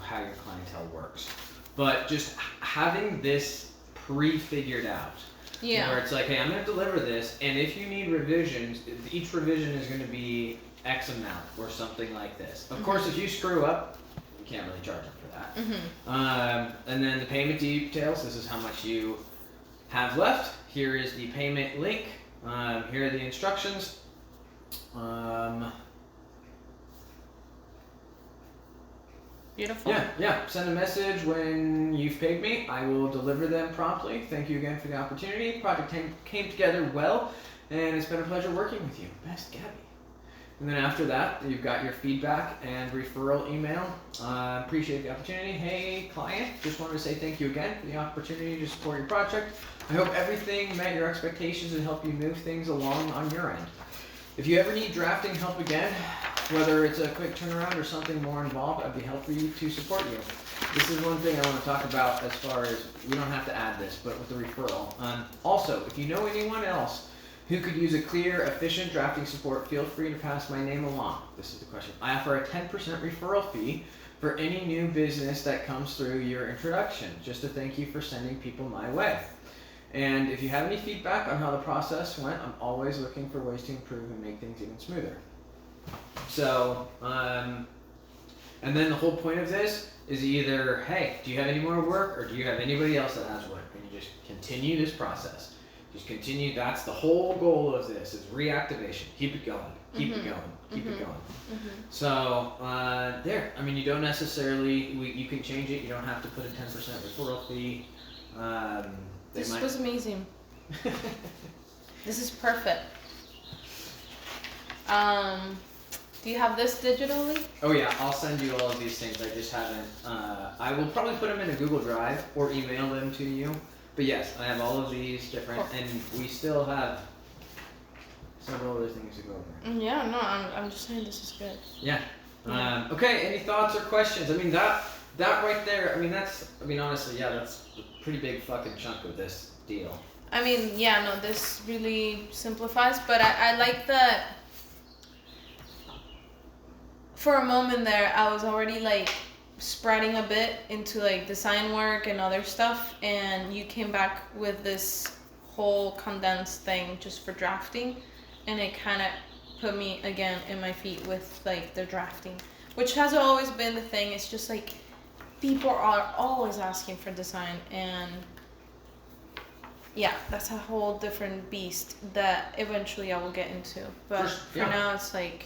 how your clientele works. But just having this pre-figured out. Where it's like, hey, I'm going to deliver this, and if you need revisions, each revision is going to be X amount or something like this. Of course, if you screw up, you can't really charge them for that. And then the payment details, this is how much you have left. Here is the payment link. Here are the instructions. Beautiful. Yeah. Send a message when you've paid me. I will deliver them promptly. Thank you again for the opportunity. Project came together well, and it's been a pleasure working with you. Best, Gabby. And then after that, you've got your feedback and referral email. Appreciate the opportunity. Hey, client, just wanted to say thank you again for the opportunity to support your project. I hope everything met your expectations and helped you move things along on your end. If you ever need drafting help again, whether it's a quick turnaround or something more involved, I'd be happy to support you. This is one thing I want to talk about as far as, we don't have to add this, but with the referral. Also, if you know anyone else who could use a clear, efficient drafting support, feel free to pass my name along. This is the question. I offer a 10% referral fee for any new business that comes through your introduction, just to thank you for sending people my way. And if you have any feedback on how the process went, I'm always looking for ways to improve and make things even smoother. So, and then the whole point of this is either, hey, do you have any more work, or do you have anybody else that has work? And you just continue this process. Just continue. That's the whole goal of this, is reactivation. Keep it going. Keep it going. Keep it going. So, there. I mean, you don't necessarily, you can change it. You don't have to put a 10% referral fee. This was amazing. This is perfect. Do you have this digitally? Oh yeah, I'll send you all of these things. I just haven't. I will probably put them in a Google Drive or email them to you. But yes, I have all of these different, and we still have several other things to go over. Yeah, no, I'm just saying this is good. Yeah. Okay. Any thoughts or questions? I mean that right there. I mean honestly, yeah, that's a pretty big fucking chunk of this deal. I mean, yeah, no, this really simplifies, but I like that. for a moment there, I was already like spreading a bit into like design work and other stuff, and you came back with this whole condensed thing just for drafting, and it kind of put me again in my feet with like the drafting, which has always been the thing. It's just like people are always asking for design, and yeah, that's a whole different beast that eventually I will get into. But for now, it's like...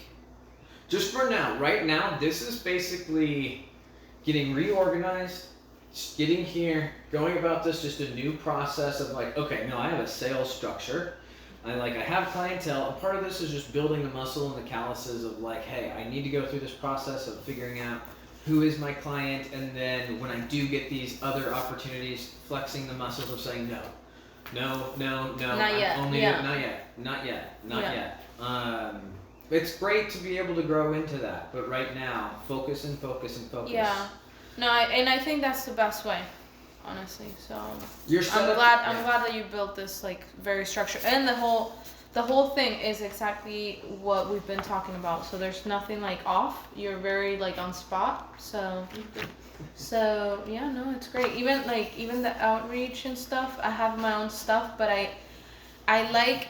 Just for now. Right now, this is basically getting reorganized, getting here, going about this, just a new process of like, okay, no, I have a sales structure. I have clientele. A part of this is just building the muscle and the calluses of like, hey, I need to go through this process of figuring out who is my client, and then when I do get these other opportunities, flexing the muscles of saying no. No. Not yet. Not yet. It's great to be able to grow into that, but right now, focus. Yeah. No, I think that's the best way, honestly. So I'm glad that you built this like very structured, and the whole thing is exactly what we've been talking about. So there's nothing like off. You're very like on spot. So yeah, no, it's great. Even the outreach and stuff. I have my own stuff, but I like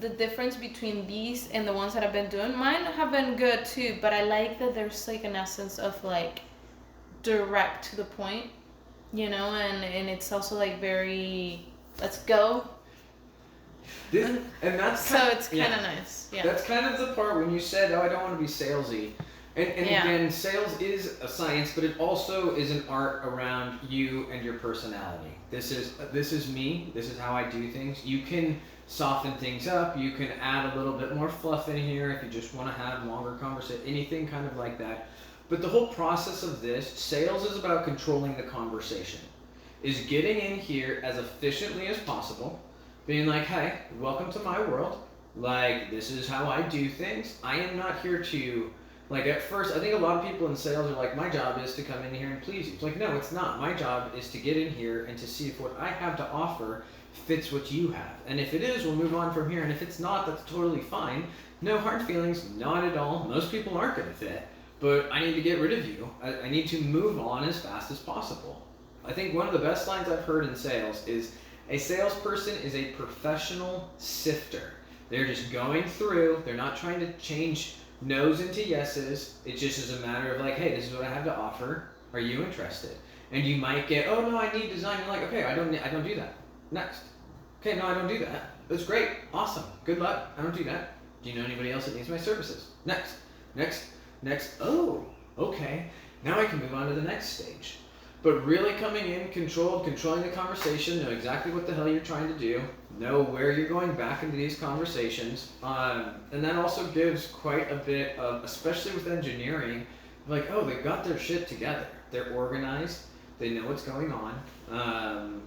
the difference between these and the ones that I've been doing. Mine have been good too, but I like that there's like an essence of like direct to the point, and it's also like very let's go. It's kind of nice. Yeah. That's kind of the part when you said, "Oh, I don't want to be salesy." And again, sales is a science, but it also is an art around you and your personality. This is me. This is how I do things. You can soften things up. You can add a little bit more fluff in here if you just want to have longer conversation, anything kind of like that. But the whole process of this, sales is about controlling the conversation. Is getting in here as efficiently as possible, being like, hey, welcome to my world. Like, this is how I do things. I am not here to... Like at first, I think a lot of people in sales are like, my job is to come in here and please you. It's like, no, it's not. My job is to get in here and to see if what I have to offer fits what you have. And if it is, we'll move on from here. And if it's not, that's totally fine. No hard feelings, not at all. Most people aren't going to fit, but I need to get rid of you. I need to move on as fast as possible. I think one of the best lines I've heard in sales is, a salesperson is a professional sifter. They're just going through, they're not trying to change no's into yeses. It just is a matter of like, hey, this is what I have to offer. Are you interested? And you might get, oh no, I need design. You're like, okay, I don't do that. Next. Okay, no, I don't do that. That's great. Awesome. Good luck. I don't do that. Do you know anybody else that needs my services? Next. Oh, okay. Now I can move on to the next stage. But really coming in, controlling the conversation, know exactly what the hell you're trying to do, know where you're going back into these conversations, and that also gives quite a bit of, especially with engineering, like, oh, they've got their shit together. They're organized. They know what's going on.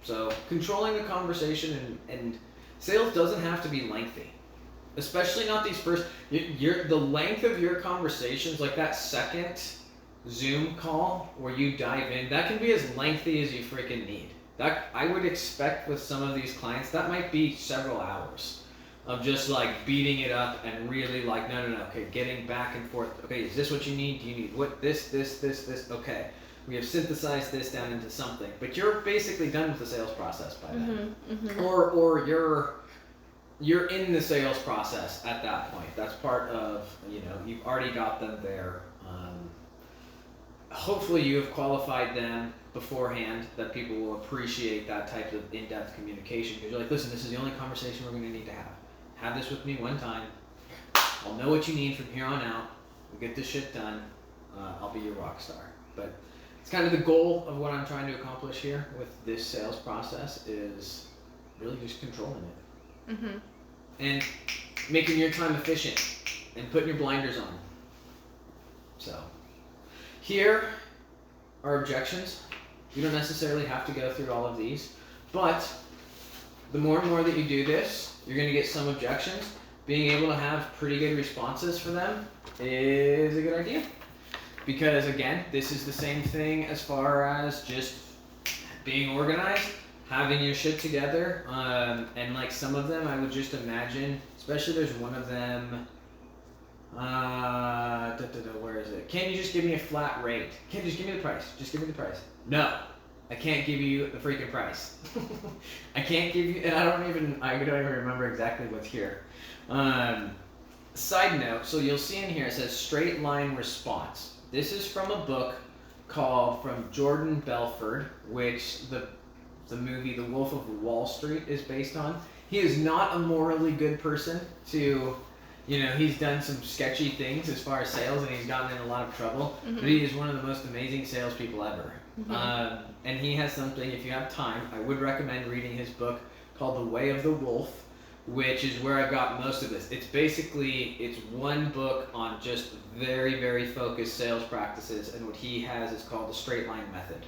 So controlling the conversation and sales doesn't have to be lengthy. Especially not these first, the length of your conversations, like that second Zoom call where you dive in, that can be as lengthy as you freaking need. That I would expect with some of these clients, that might be several hours of just like beating it up and really like, no, okay, getting back and forth. Okay, is this what you need? Do you need what, this? Okay, we have synthesized this down into something. But you're basically done with the sales process by then. Or you're in the sales process at that point. That's part of, you've already got them there. Hopefully you have qualified them beforehand, that people will appreciate that type of in-depth communication, because you're like, listen, this is the only conversation we're going to need to have. Have this with me one time. I'll know what you need from here on out. We'll get this shit done. I'll be your rock star. But it's kind of the goal of what I'm trying to accomplish here with this sales process, is really just controlling it. And making your time efficient and putting your blinders on. So here are objections. You don't necessarily have to go through all of these, but the more and more that you do this, you're going to get some objections. Being able to have pretty good responses for them is a good idea. Because again, this is the same thing as far as just being organized, having your shit together, and like some of them I would just imagine, especially there's one of them, Where is it? Can you just give me a flat rate? Can you just give me the price? Just give me the price. No, I can't give you the freaking price. I can't give you, and I don't even remember exactly what's here. Side note, so you'll see in here it says straight line response. This is from a book called From Jordan Belford, which the movie The Wolf of Wall Street is based on. He is not a morally good person to, he's done some sketchy things as far as sales and he's gotten in a lot of trouble, but he is one of the most amazing salespeople ever. And he has something, if you have time, I would recommend reading his book called The Way of the Wolf, which is where I got most of this. It's one book on just very, very focused sales practices, and what he has is called the straight line method.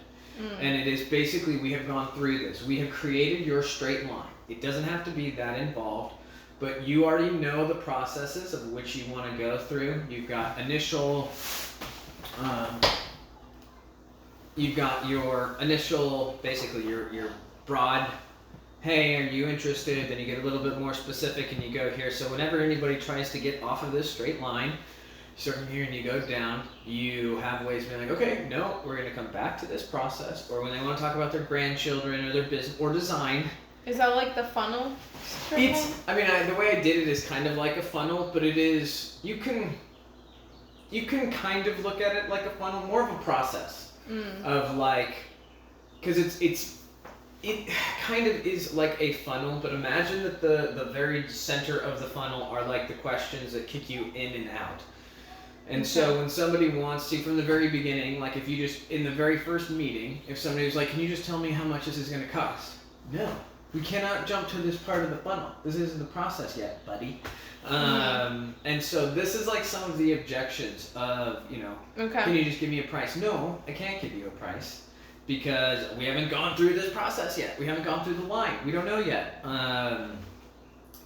And it is basically, we have gone through this. We have created your straight line. It doesn't have to be that involved, but you already know the processes of which you want to go through. You've got basically your broad, hey, are you interested? Then you get a little bit more specific and you go here. So whenever anybody tries to get off of this straight line, you start from here and you go down, you have ways of being like, okay, no, we're going to come back to this process. Or when they want to talk about their grandchildren or their business or design. Is that like the funnel? The way I did it is kind of like a funnel, but it is, you can kind of look at it like a funnel, more of a process of like, because it kind of is like a funnel, but imagine that the very center of the funnel are like the questions that kick you in and out. And so when somebody wants to, from the very beginning, like if you just, in the very first meeting, if somebody was like, can you just tell me how much this is going to cost? No, we cannot jump to this part of the funnel. This isn't the process yet, buddy. And so this is like some of the objections of, can you just give me a price? No, I can't give you a price. Because we haven't gone through this process yet. We haven't gone through the line. We don't know yet.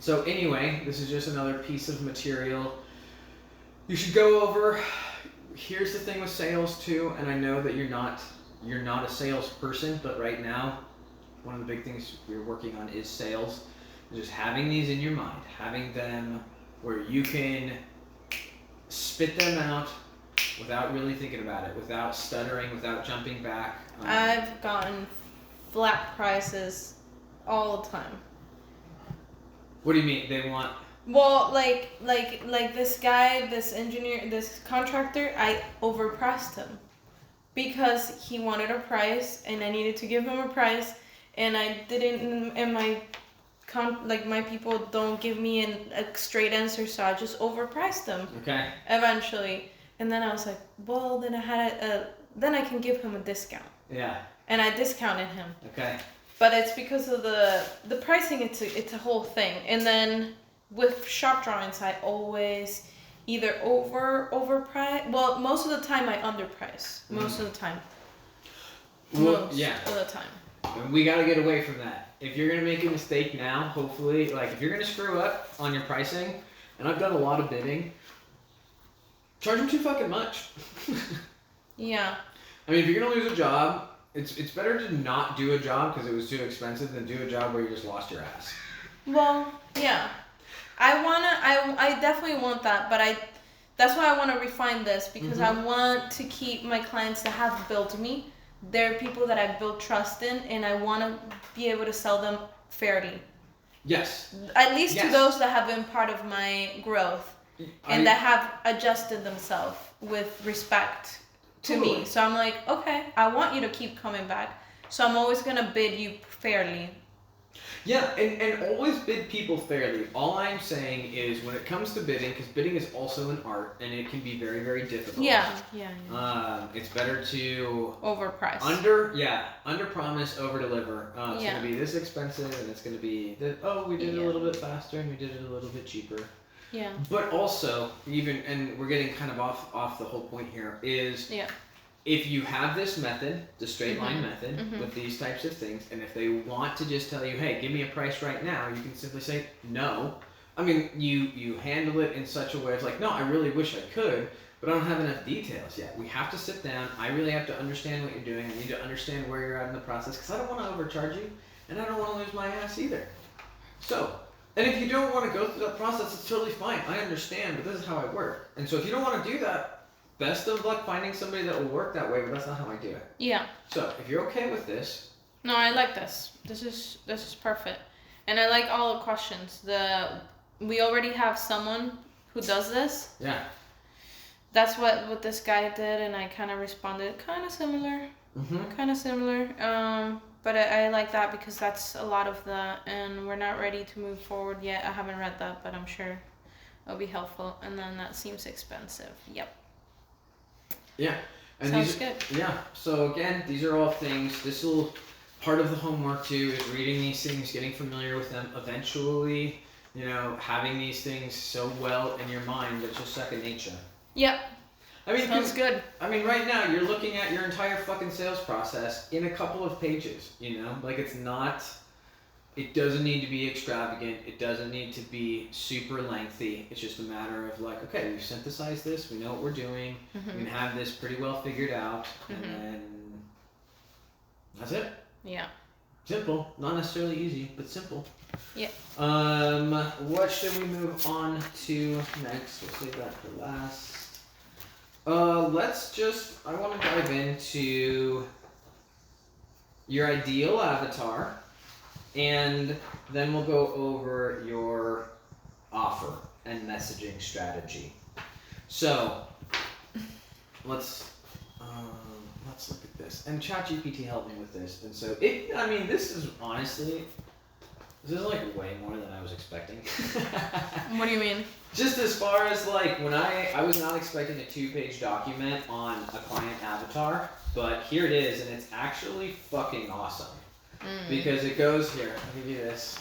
So anyway, this is just another piece of material you should go over. Here's the thing with sales too, and I know that you're not a salesperson, but right now, one of the big things we're working on is sales. Just having these in your mind, having them where you can spit them out without really thinking about it, without stuttering, without jumping back. I've gotten flat prices all the time. What do you mean? They want... Well, like this guy, this engineer, this contractor, I overpriced him because he wanted a price and I needed to give him a price, and I didn't, and my people don't give me a straight answer, so I just overpriced them. Okay. Eventually. And then I was like, well, then I can give him a discount. Yeah. And I discounted him. Okay. But it's because of the pricing. It's a whole thing. And then with shop drawings, I always either overprice. Well, most of the time I underprice. Most of the time. Most of the time. We got to get away from that. If you're gonna make a mistake now, hopefully, like if you're gonna screw up on your pricing, and I've done a lot of bidding. Charge them too fucking much. Yeah. I mean, if you're gonna lose a job, it's better to not do a job because it was too expensive than do a job where you just lost your ass. Well, yeah. I definitely want that, but that's why I want to refine this because I want to keep my clients that have built me. They're people that I've built trust in, and I want to be able to sell them fairly. Yes. At least to those that have been part of my growth. And that have adjusted themselves with respect to me. So I'm like, okay, I want you to keep coming back. So I'm always going to bid you fairly. Yeah, and always bid people fairly. All I'm saying is when it comes to bidding, because bidding is also an art, and it can be very, very difficult. Yeah. It's better to... Overprice. Under promise, over deliver. It's going to be this expensive, and it's going to be, we did it a little bit faster, and we did it a little bit cheaper. Yeah. But also, and we're getting kind of off the whole point here, is if you have this method, the straight line method, with these types of things, and if they want to just tell you, hey, give me a price right now, you can simply say, no. I mean, you handle it in such a way, it's like, no, I really wish I could, but I don't have enough details yet. We have to sit down. I really have to understand what you're doing. I need to understand where you're at in the process, because I don't want to overcharge you, and I don't want to lose my ass either. So... And if you don't want to go through that process, it's totally fine. I understand, but this is how I work. And so if you don't want to do that, best of luck finding somebody that will work that way, but that's not how I do it. Yeah. So if you're okay with this. No, I like this. This is perfect. And I like all the questions. We already have someone who does this. Yeah. That's what this guy did, and I kind of responded kind of similar. Mm-hmm. Kind of similar. But I like that because that's a lot of that, and we're not ready to move forward yet. I haven't read that, but I'm sure it'll be helpful. And then that seems expensive. Yep. Yeah. And Sounds good. Yeah. So again, these are all things. This will part of the homework too is reading these things, getting familiar with them. Eventually, having these things so well in your mind that it's just second nature. Yep. I mean, sounds good. I mean, right now you're looking at your entire fucking sales process in a couple of pages. Like it's not. It doesn't need to be extravagant. It doesn't need to be super lengthy. It's just a matter of like, okay, we've synthesized this. We know what we're doing. Mm-hmm. We can have this pretty well figured out, and then that's it. Yeah. Simple, not necessarily easy, but simple. Yeah. What should we move on to next? We'll save that for last. I want to dive into your ideal avatar, and then we'll go over your offer and messaging strategy. So, let's look at this. And ChatGPT helped me with this, and so this is like way more than I was expecting. What do you mean? Just as far as like when I was not expecting a 2-page document on a client avatar, but here it is, and it's actually fucking awesome. Because it goes here. I'll give you this.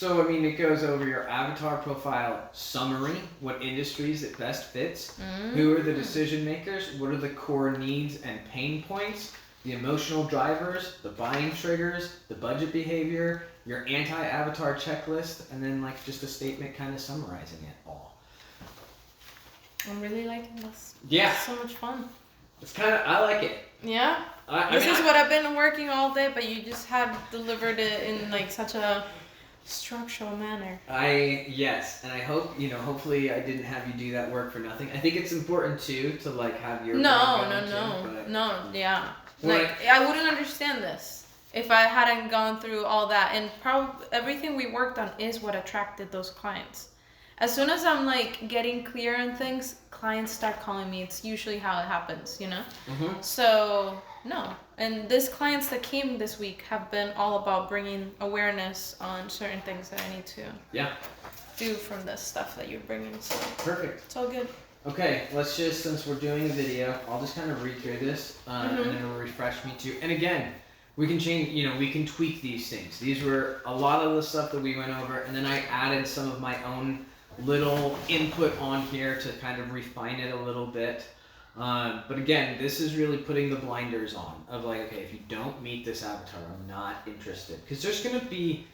It goes over your avatar profile summary, what industries it best fits, who are the decision makers, what are the core needs and pain points, the emotional drivers, the buying triggers, the budget behavior, your anti-avatar checklist, and then like just a statement kind of summarizing it all. I'm really liking this. Yeah. It's so much fun. I like it. Yeah? This is what I've been working all day, but you just have delivered it in like such a structural manner. Yes, and I hope, hopefully I didn't have you do that work for nothing. I think it's important too to like have your No, yeah. I wouldn't understand this if I hadn't gone through all that, and probably everything we worked on is what attracted those clients. As soon as I'm like getting clear on things, clients start calling me. It's usually how it happens, Mm-hmm. So no, and these clients that came this week have been all about bringing awareness on certain things that I need to do from this stuff that you're bringing. So perfect. It's all good. Okay, let's just, since we're doing a video, I'll just kind of read through this, and then it'll refresh me too. And again, we can change, we can tweak these things. These were a lot of the stuff that we went over, and then I added some of my own little input on here to kind of refine it a little bit. But again, this is really putting the blinders on of like, okay, if you don't meet this avatar, I'm not interested. Because there's going to be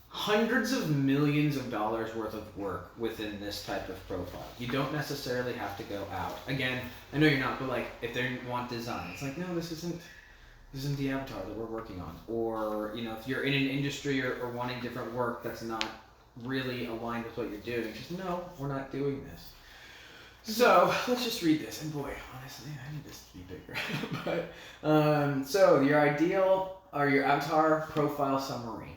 hundreds of millions of dollars worth of work within this type of profile. You don't necessarily have to go out. Again, I know you're not, but like if they want design, it's like, no, this isn't the avatar that we're working on. Or, if you're in an industry or wanting different work that's not really aligned with what you're doing, just no, we're not doing this. So let's just read this. And boy, honestly, I need this to be bigger. But so your ideal or your avatar profile summary.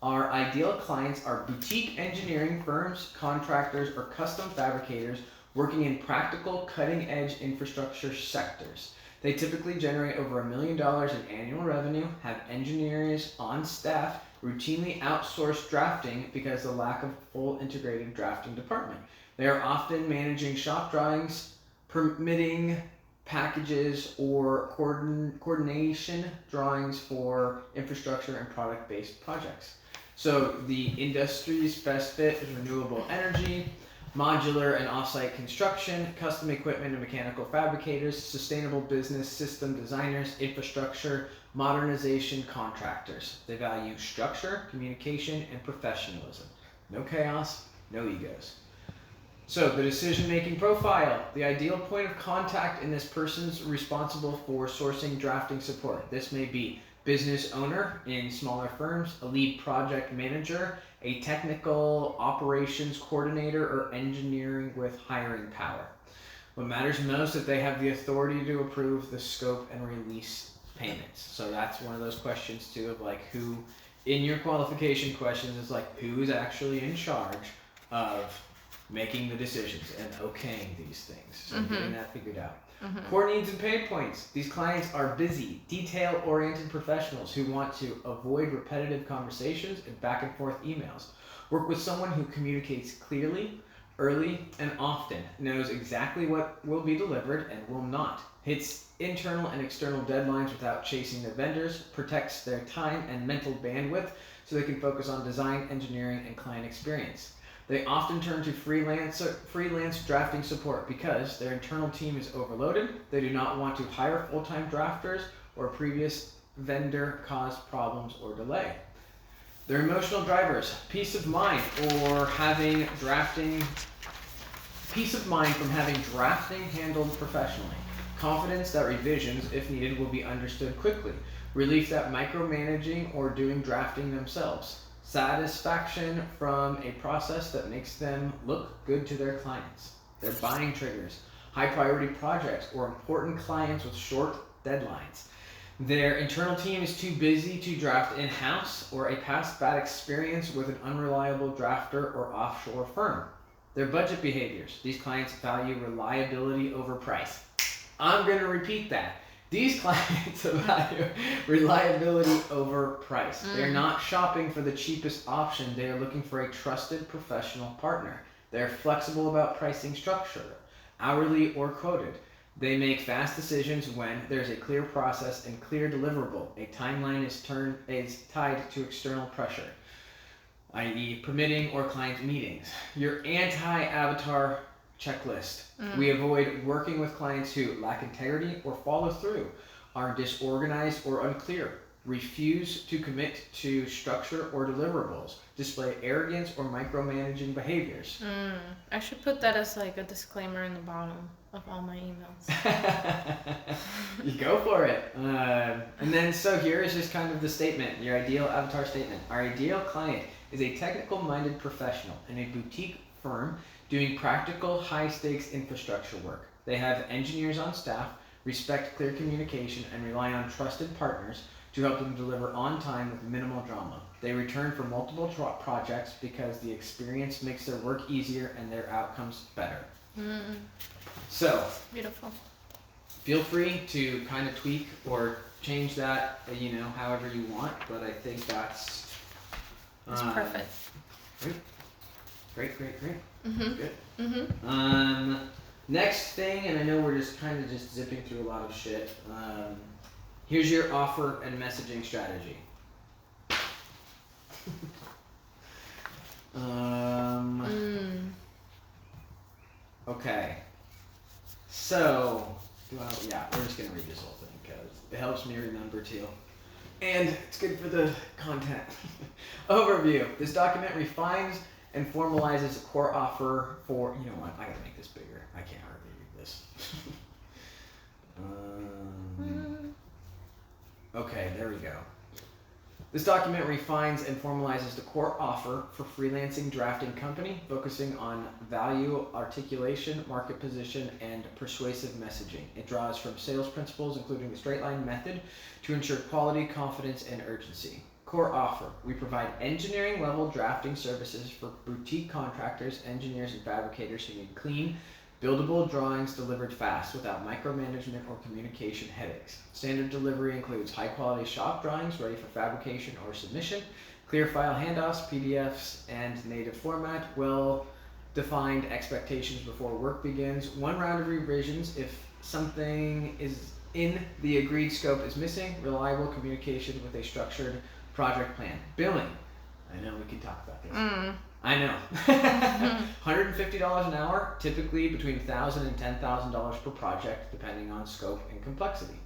Our ideal clients are boutique engineering firms, contractors, or custom fabricators working in practical, cutting-edge infrastructure sectors. They typically generate over $1 million in annual revenue, have engineers on staff, routinely outsource drafting because of the lack of full integrated drafting department. They are often managing shop drawings, permitting packages, or coordination drawings for infrastructure and product-based projects. So the industry's best fit is renewable energy, modular and off-site construction, custom equipment and mechanical fabricators, sustainable business system designers, infrastructure, modernization contractors. They value structure, communication, and professionalism. No chaos, no egos. So the decision-making profile, the ideal point of contact in this person's responsible for sourcing drafting support. This may be business owner in smaller firms, a lead project manager, a technical operations coordinator, or engineering with hiring power. What matters most is that they have the authority to approve the scope and release payments. So that's one of those questions too, of like who, in your qualification questions, is like who's actually in charge of making the decisions and okaying these things. So getting that figured out. Core needs and pain points. These clients are busy, detail-oriented professionals who want to avoid repetitive conversations and back and forth emails. Work with someone who communicates clearly, early, and often, knows exactly what will be delivered and will not, hits internal and external deadlines without chasing their vendors, protects their time and mental bandwidth so they can focus on design, engineering, and client experience. They often turn to freelance drafting support because their internal team is overloaded. They do not want to hire full-time drafters or previous vendor caused problems or delay. Their emotional drivers, peace of mind from having drafting handled professionally, confidence that revisions, if needed, will be understood quickly, relief that micromanaging or doing drafting themselves, satisfaction from a process that makes them look good to their clients, their buying triggers, high priority projects or important clients with short deadlines. Their internal team is too busy to draft in-house, or a past bad experience with an unreliable drafter or offshore firm. Their budget behaviors. These clients value reliability over price. I'm going to repeat that. These clients value reliability over price. They're not shopping for the cheapest option. They are looking for a trusted professional partner. They're flexible about pricing structure, hourly or quoted. They make fast decisions when there's a clear process and clear deliverable. A timeline is tied to external pressure, i.e. permitting or client meetings. Your anti-avatar checklist. We avoid working with clients who lack integrity or follow through, are disorganized or unclear, refuse to commit to structure or deliverables, display arrogance or micromanaging behaviors. I should put that as like a disclaimer in the bottom of all my emails. You go for it. And then so here is just kind of the statement, your ideal avatar statement. Our ideal client is a technical-minded professional in a boutique firm doing practical, high-stakes infrastructure work. They have engineers on staff, respect clear communication, and rely on trusted partners to help them deliver on time with minimal drama. They return for multiple projects because the experience makes their work easier and their outcomes better. So, beautiful. Feel free to kind of tweak or change that, however you want, but I think that's perfect. Great. Good. Next thing, and I know we're just kind of just zipping through a lot of shit. Here's your offer and messaging strategy. Okay. So, we're just gonna read this whole thing because it helps me remember too. And it's good for the content. Overview. This document refines and formalizes a core offer for, you know what, I gotta make this bigger. I can't hardly read this. Okay, there we go. This document refines and formalizes the core offer for freelancing drafting company, focusing on value articulation, market position, and persuasive messaging. It draws from sales principles, including the straight line method, to ensure quality, confidence, and urgency. Core offer. We provide engineering level drafting services for boutique contractors, engineers, and fabricators who need clean, buildable drawings delivered fast without micromanagement or communication headaches. Standard delivery includes high quality shop drawings ready for fabrication or submission, clear file handoffs, PDFs, and native format, well-defined expectations before work begins, one round of revisions if something is in the agreed scope is missing, reliable communication with a structured project plan. Billing. I know we can talk about this. I know. $150 an hour, typically between $1,000 and $10,000 per project, depending on scope and complexity.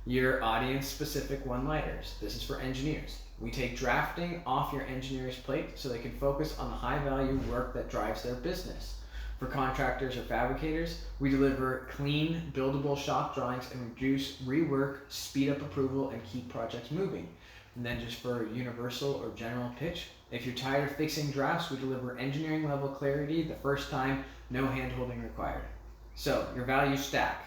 Your audience-specific one-liners. This is for engineers. We take drafting off your engineer's plate so they can focus on the high-value work that drives their business. For contractors or fabricators, we deliver clean, buildable shop drawings and reduce rework, speed up approval, and keep projects moving. And then just for universal or general pitch, if you're tired of fixing drafts, we deliver engineering level clarity the first time, no hand-holding required. So, your value stack.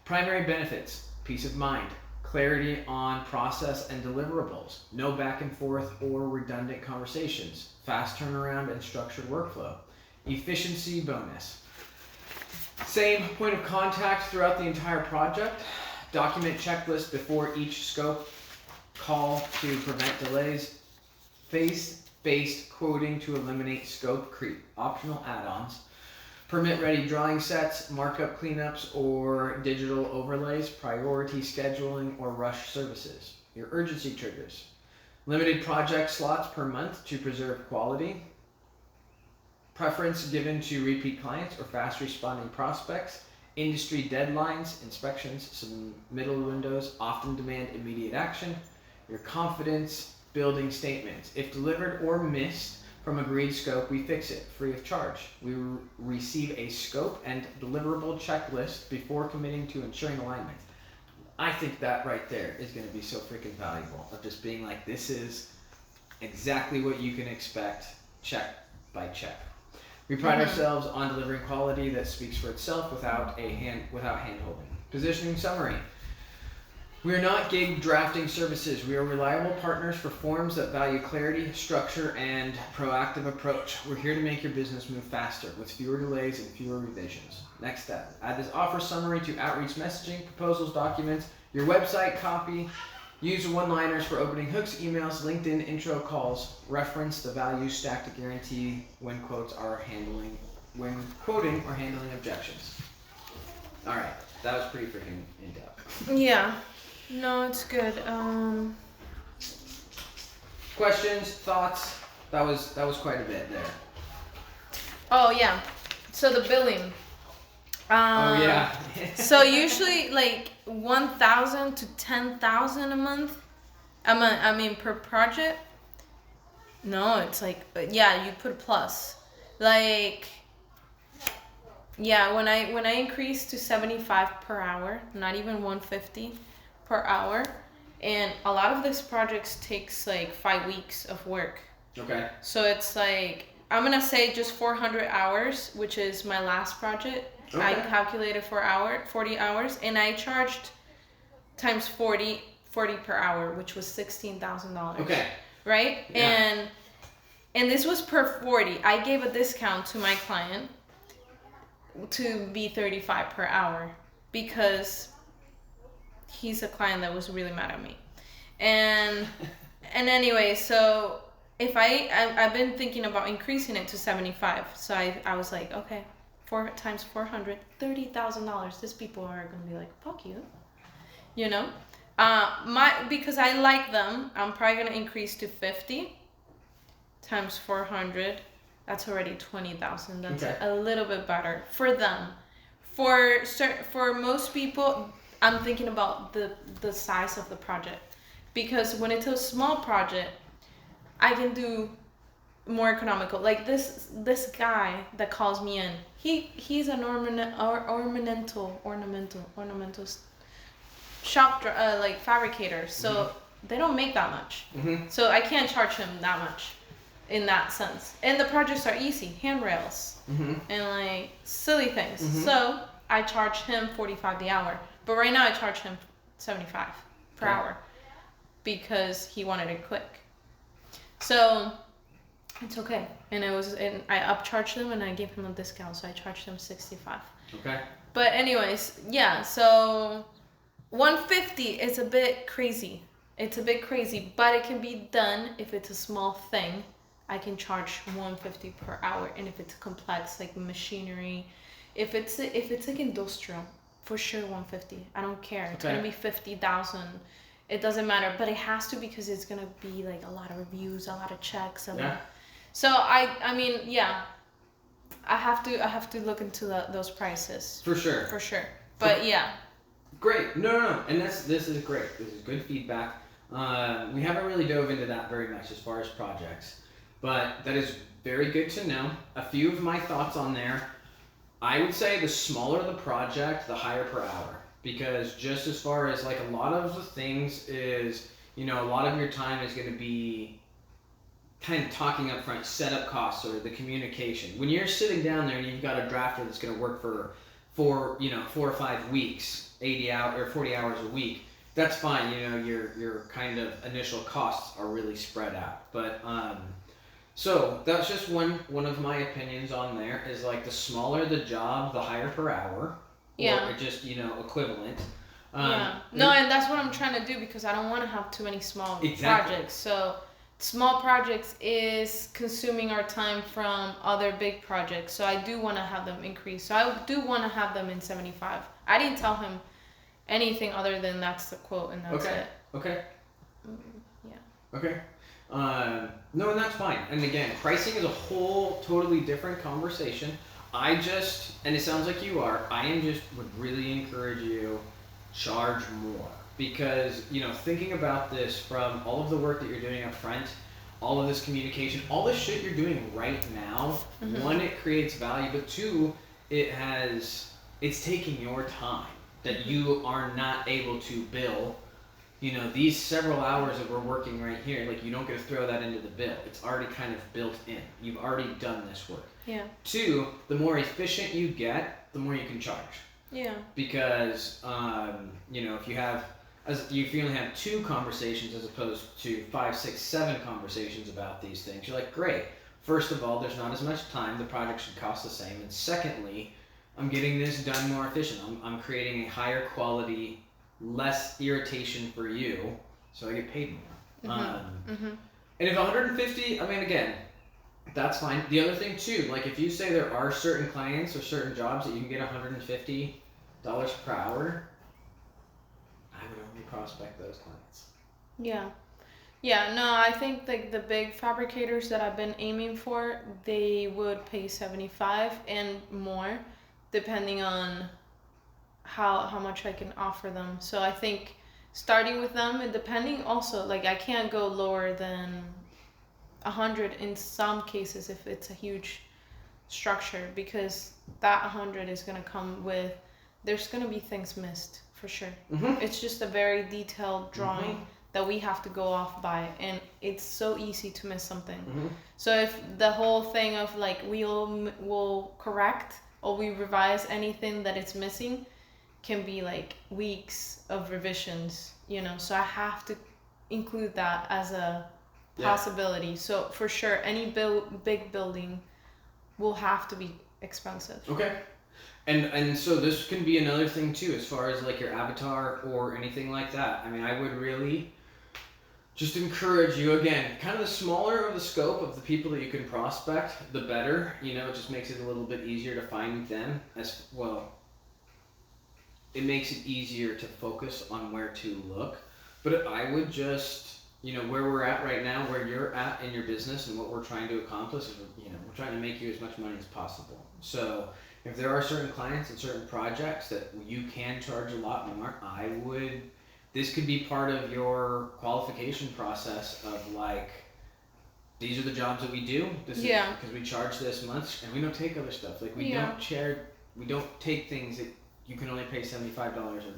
Primary benefits, peace of mind, clarity on process and deliverables, no back and forth or redundant conversations, fast turnaround and structured workflow. Efficiency bonus. Same point of contact throughout the entire project. Document checklist before each scope call to prevent delays. Phase-based quoting to eliminate scope creep. Optional add-ons. Permit-ready drawing sets, markup cleanups, or digital overlays. Priority scheduling or rush services. Your urgency triggers. Limited project slots per month to preserve quality. Preference given to repeat clients or fast responding prospects. Industry deadlines, inspections, submittal windows often demand immediate action. Your confidence building statements. If delivered or missed from agreed scope, we fix it free of charge. We receive a scope and deliverable checklist before committing to ensuring alignment. I think that right there is going to be so freaking valuable, of just being like, this is exactly what you can expect, check by check. We pride ourselves on delivering quality that speaks for itself without hand-holding. Positioning summary. We are not gig drafting services. We are reliable partners for forms that value clarity, structure, and proactive approach. We're here to make your business move faster with fewer delays and fewer revisions. Next step. Add this offer summary to outreach messaging, proposals, documents, your website copy. Use one-liners for opening hooks, emails, LinkedIn intro calls. Reference the value stack to guarantee when quoting or handling objections. All right, that was pretty freaking in depth. Yeah, no, it's good. Questions, thoughts? That was quite a bit there. Oh yeah, so the billing. Oh yeah. So usually like 1,000 to 10,000 a month. I mean per project. No, it's like you put a plus. Like when I increased to 75 per hour, not even 150 per hour, and a lot of these projects takes like 5 weeks of work. Okay. So it's like I'm gonna say just 400 hours, which is my last project. Okay. I calculated 40 hours, and I charged times 40 per hour, which was $16,000. Okay. Right? Yeah. And this was per 40. I gave a discount to my client to be 35 per hour because he's a client that was really mad at me. And anyway, so if I've been thinking about increasing it to 75. So I was like, okay, 4 times 400, $30,000. These people are gonna be like, fuck you, you know. Because I like them, I'm probably gonna increase to 50 times 400. That's already 20,000. That's okay. A little bit better for them. For most people, I'm thinking about the size of the project, because when it's a small project, I can do more economical. Like this guy that calls me in, he's an ornamental shop like fabricator. So they don't make that much. So I can't charge him that much in that sense. And the projects are easy, handrails and like silly things. So I charge him 45 the hour. But right now I charge him 75 per hour because he wanted it quick. So it's okay. And I upcharged them and I gave him a discount, so I charged him 65. Okay. But anyways, yeah, so 150 is a bit crazy. It's a bit crazy, but it can be done if it's a small thing. I can charge 150 per hour, and if it's complex like machinery, if it's like industrial, for sure 150. I don't care. It's gonna be 50,000. It doesn't matter, but it has to, because it's gonna be like a lot of reviews, a lot of checks. So I mean, yeah, I have to look into those prices. For sure. But yeah. Great. No. And this is great. This is good feedback. We haven't really dove into that very much as far as projects, but that is very good to know. A few of my thoughts on there I would say the smaller the project, the higher per hour. Because just as far as like a lot of the things is, a lot of your time is going to be kind of talking up front, setup costs or the communication. When you're sitting down there and you've got a drafter that's going to work for 4 or 5 weeks, 80 hours or 40 hours a week, that's fine. Your kind of initial costs are really spread out. But so that's just one of my opinions on there is like the smaller the job, the higher per hour. Yeah. Or just, equivalent. Yeah. No, and that's what I'm trying to do because I don't want to have too many small projects. So small projects is consuming our time from other big projects. So I do want to have them increase. So I do want to have them in 75. I didn't tell him anything other than that's the quote and that's it. Okay. Yeah. Okay. No, and that's fine. And again, pricing is a whole totally different conversation. and it sounds like you are, would really encourage you, charge more. Because, thinking about this from all of the work that you're doing up front, all of this communication, all this shit you're doing right now, one, it creates value, but two, it's taking your time that you are not able to bill. These several hours that we're working right here, like you don't get to throw that into the bill. It's already kind of built in. You've already done this work. Yeah. Two, the more efficient you get, the more you can charge. Yeah. Because, if you only have 2 conversations as opposed to 5, 6, 7 conversations about these things, you're like, great. First of all, there's not as much time. The project should cost the same. And secondly, I'm getting this done more efficient. I'm creating a higher quality, less irritation for you, so I get paid more. And if 150, again, that's fine. The other thing too, like if you say there are certain clients or certain jobs that you can get $150 per hour, I would only prospect those clients. Yeah. Yeah, no, I think like the big fabricators that I've been aiming for, they would pay 75 and more, depending on how much I can offer them. So I think starting with them and depending also, like I can't go lower than 100 in some cases if it's a huge structure, because that 100 is going to come with, there's going to be things missed for sure. It's just a very detailed drawing that we have to go off by, and it's so easy to miss something. So if the whole thing of like we'll correct or we revise anything that it's missing can be like weeks of revisions, so I have to include that as a possibility. So for sure, any big building will have to be expensive. Okay. And so this can be another thing too, as far as like your avatar or anything like that. I would really just encourage you, again, kind of the smaller of the scope of the people that you can prospect, the better. It just makes it a little bit easier to find them as well. It makes it easier to focus on where to look. But I would just, where we're at right now, where you're at in your business and what we're trying to accomplish is, we're trying to make you as much money as possible. So if there are certain clients and certain projects that you can charge a lot more, this could be part of your qualification process of like, these are the jobs that we do. This is because we charge this much, and we don't take other stuff. Like we don't take things that you can only pay $75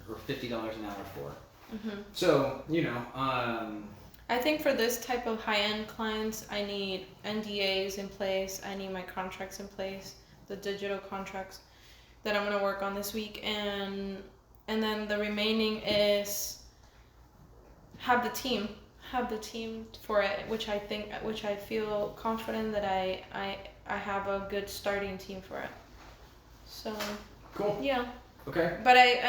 or $50 an hour for. So, I think for this type of high-end clients, I need NDAs in place. I need my contracts in place, the digital contracts that I'm going to work on this week. And then the remaining is have the team for it, which I feel confident that I have a good starting team for it. So, cool. Yeah. Okay. But I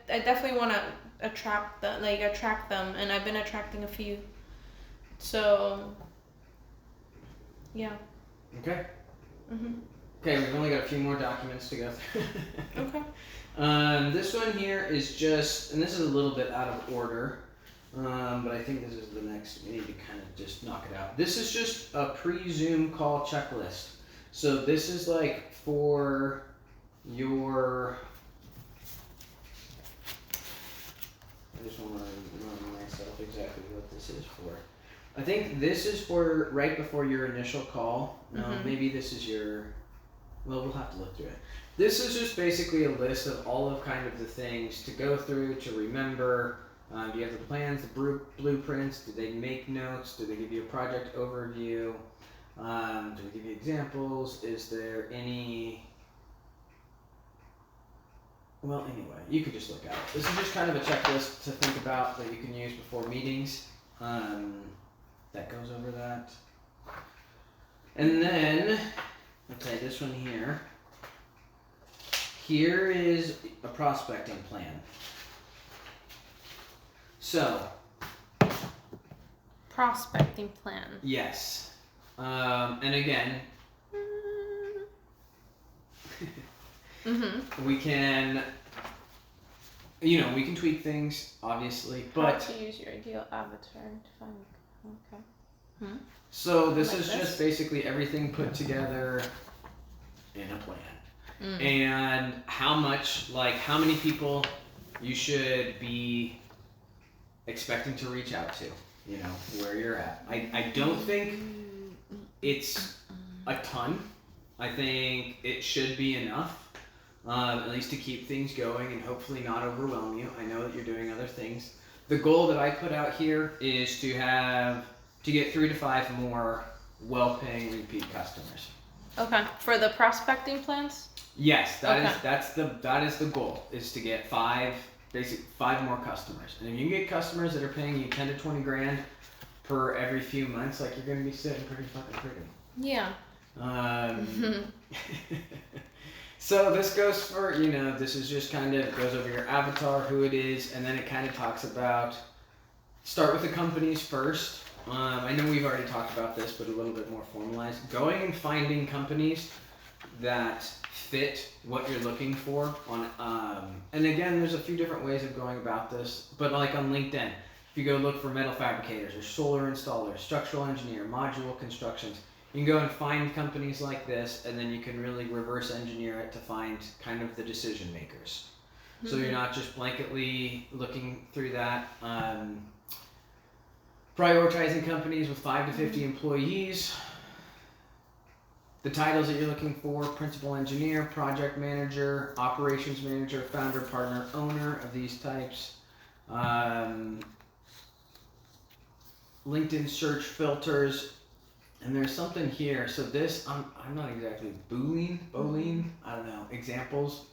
definitely want to attract them, and I've been attracting a few. So, yeah. Okay. Okay, we've only got a few more documents to go through. Okay. This one here is just, and this is a little bit out of order, but I think this is the next. We need to kind of just knock it out. This is just a pre-Zoom call checklist. So this is like for your. I just want to remind myself exactly what this is for. I think this is for right before your initial call. No, maybe this is your. Well, we'll have to look through it. This is just basically a list of all of kind of the things to go through, to remember. Do you have the plans, the blueprints? Do they make notes? Do they give you a project overview? Do they give you examples? Is there any... Well, anyway, you could just look at it. This is just kind of a checklist to think about that you can use before meetings. That goes over that. And then, okay, this one here. Here is a prospecting plan. So. Prospecting plan. Yes. And again. We can, we can tweak things, obviously, but... How to use your ideal avatar to find... Okay. So this is just basically everything put together in a plan. And how many people you should be expecting to reach out to, where you're at. I don't think it's a ton. I think it should be enough. At least to keep things going and hopefully not overwhelm you. I know that you're doing other things. The goal that I put out here is to get 3 to 5 more well-paying repeat customers. Okay, for the prospecting plans? Yes, that is the goal, is to get 5 more customers. And if you can get customers that are paying you 10 to 20 grand per every few months, like, you're going to be sitting pretty fucking pretty. Yeah. So this goes for, this is just kind of goes over your avatar, who it is, and then it kind of talks about, start with the companies first. I know we've already talked about this, but a little bit more formalized. Going and finding companies that fit what you're looking for and again, there's a few different ways of going about this, but like on LinkedIn, if you go look for metal fabricators or solar installers, structural engineer, module constructions, you can go and find companies like this, and then you can really reverse engineer it to find kind of the decision makers. So you're not just blanketly looking through that. Prioritizing companies with 5 to 50 employees. The titles that you're looking for: principal engineer, project manager, operations manager, founder, partner, owner of these types. LinkedIn search filters. And there's something here. So this, I'm not exactly Boolean, I don't know, examples.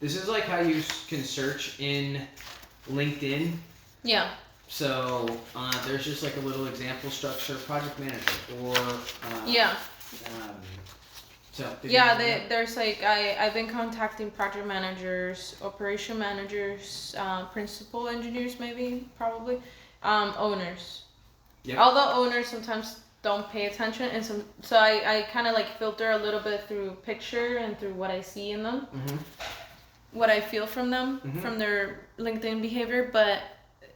This is like how you can search in LinkedIn. Yeah. So there's just like a little example structure, project manager, or there's like I've been contacting project managers, operation managers, principal engineers, probably, owners. Yep. Although owners sometimes don't pay attention, and so I kind of like filter a little bit through picture and through what I see in them, what I feel from them, from their LinkedIn behavior. But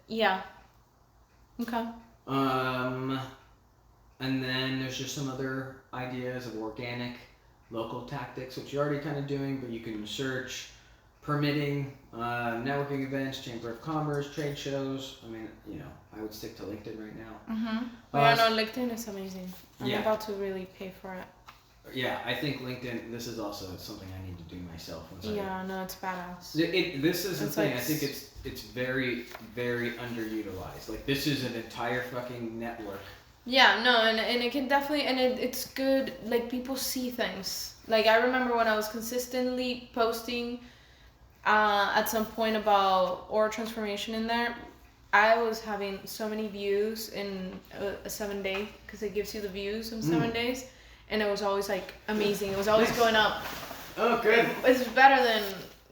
yeah, okay. And then there's just some other ideas of organic, local tactics, which you're already kind of doing, but you can search permitting, networking events, chamber of commerce, trade shows. I mean, I would stick to LinkedIn right now. LinkedIn is amazing. I'm about to really pay for it. Yeah, I think LinkedIn, this is also something I need to do myself. It's badass. This is the thing, I think it's very, very underutilized. Like, this is an entire fucking network. Yeah, no, and it can definitely, and it's good, like, people see things. Like, I remember when I was consistently posting at some point about oral transformation in there, I was having so many views in a 7 day, because it gives you the views in 7 days, and it was always like amazing. It was always going up. Oh, good. It's better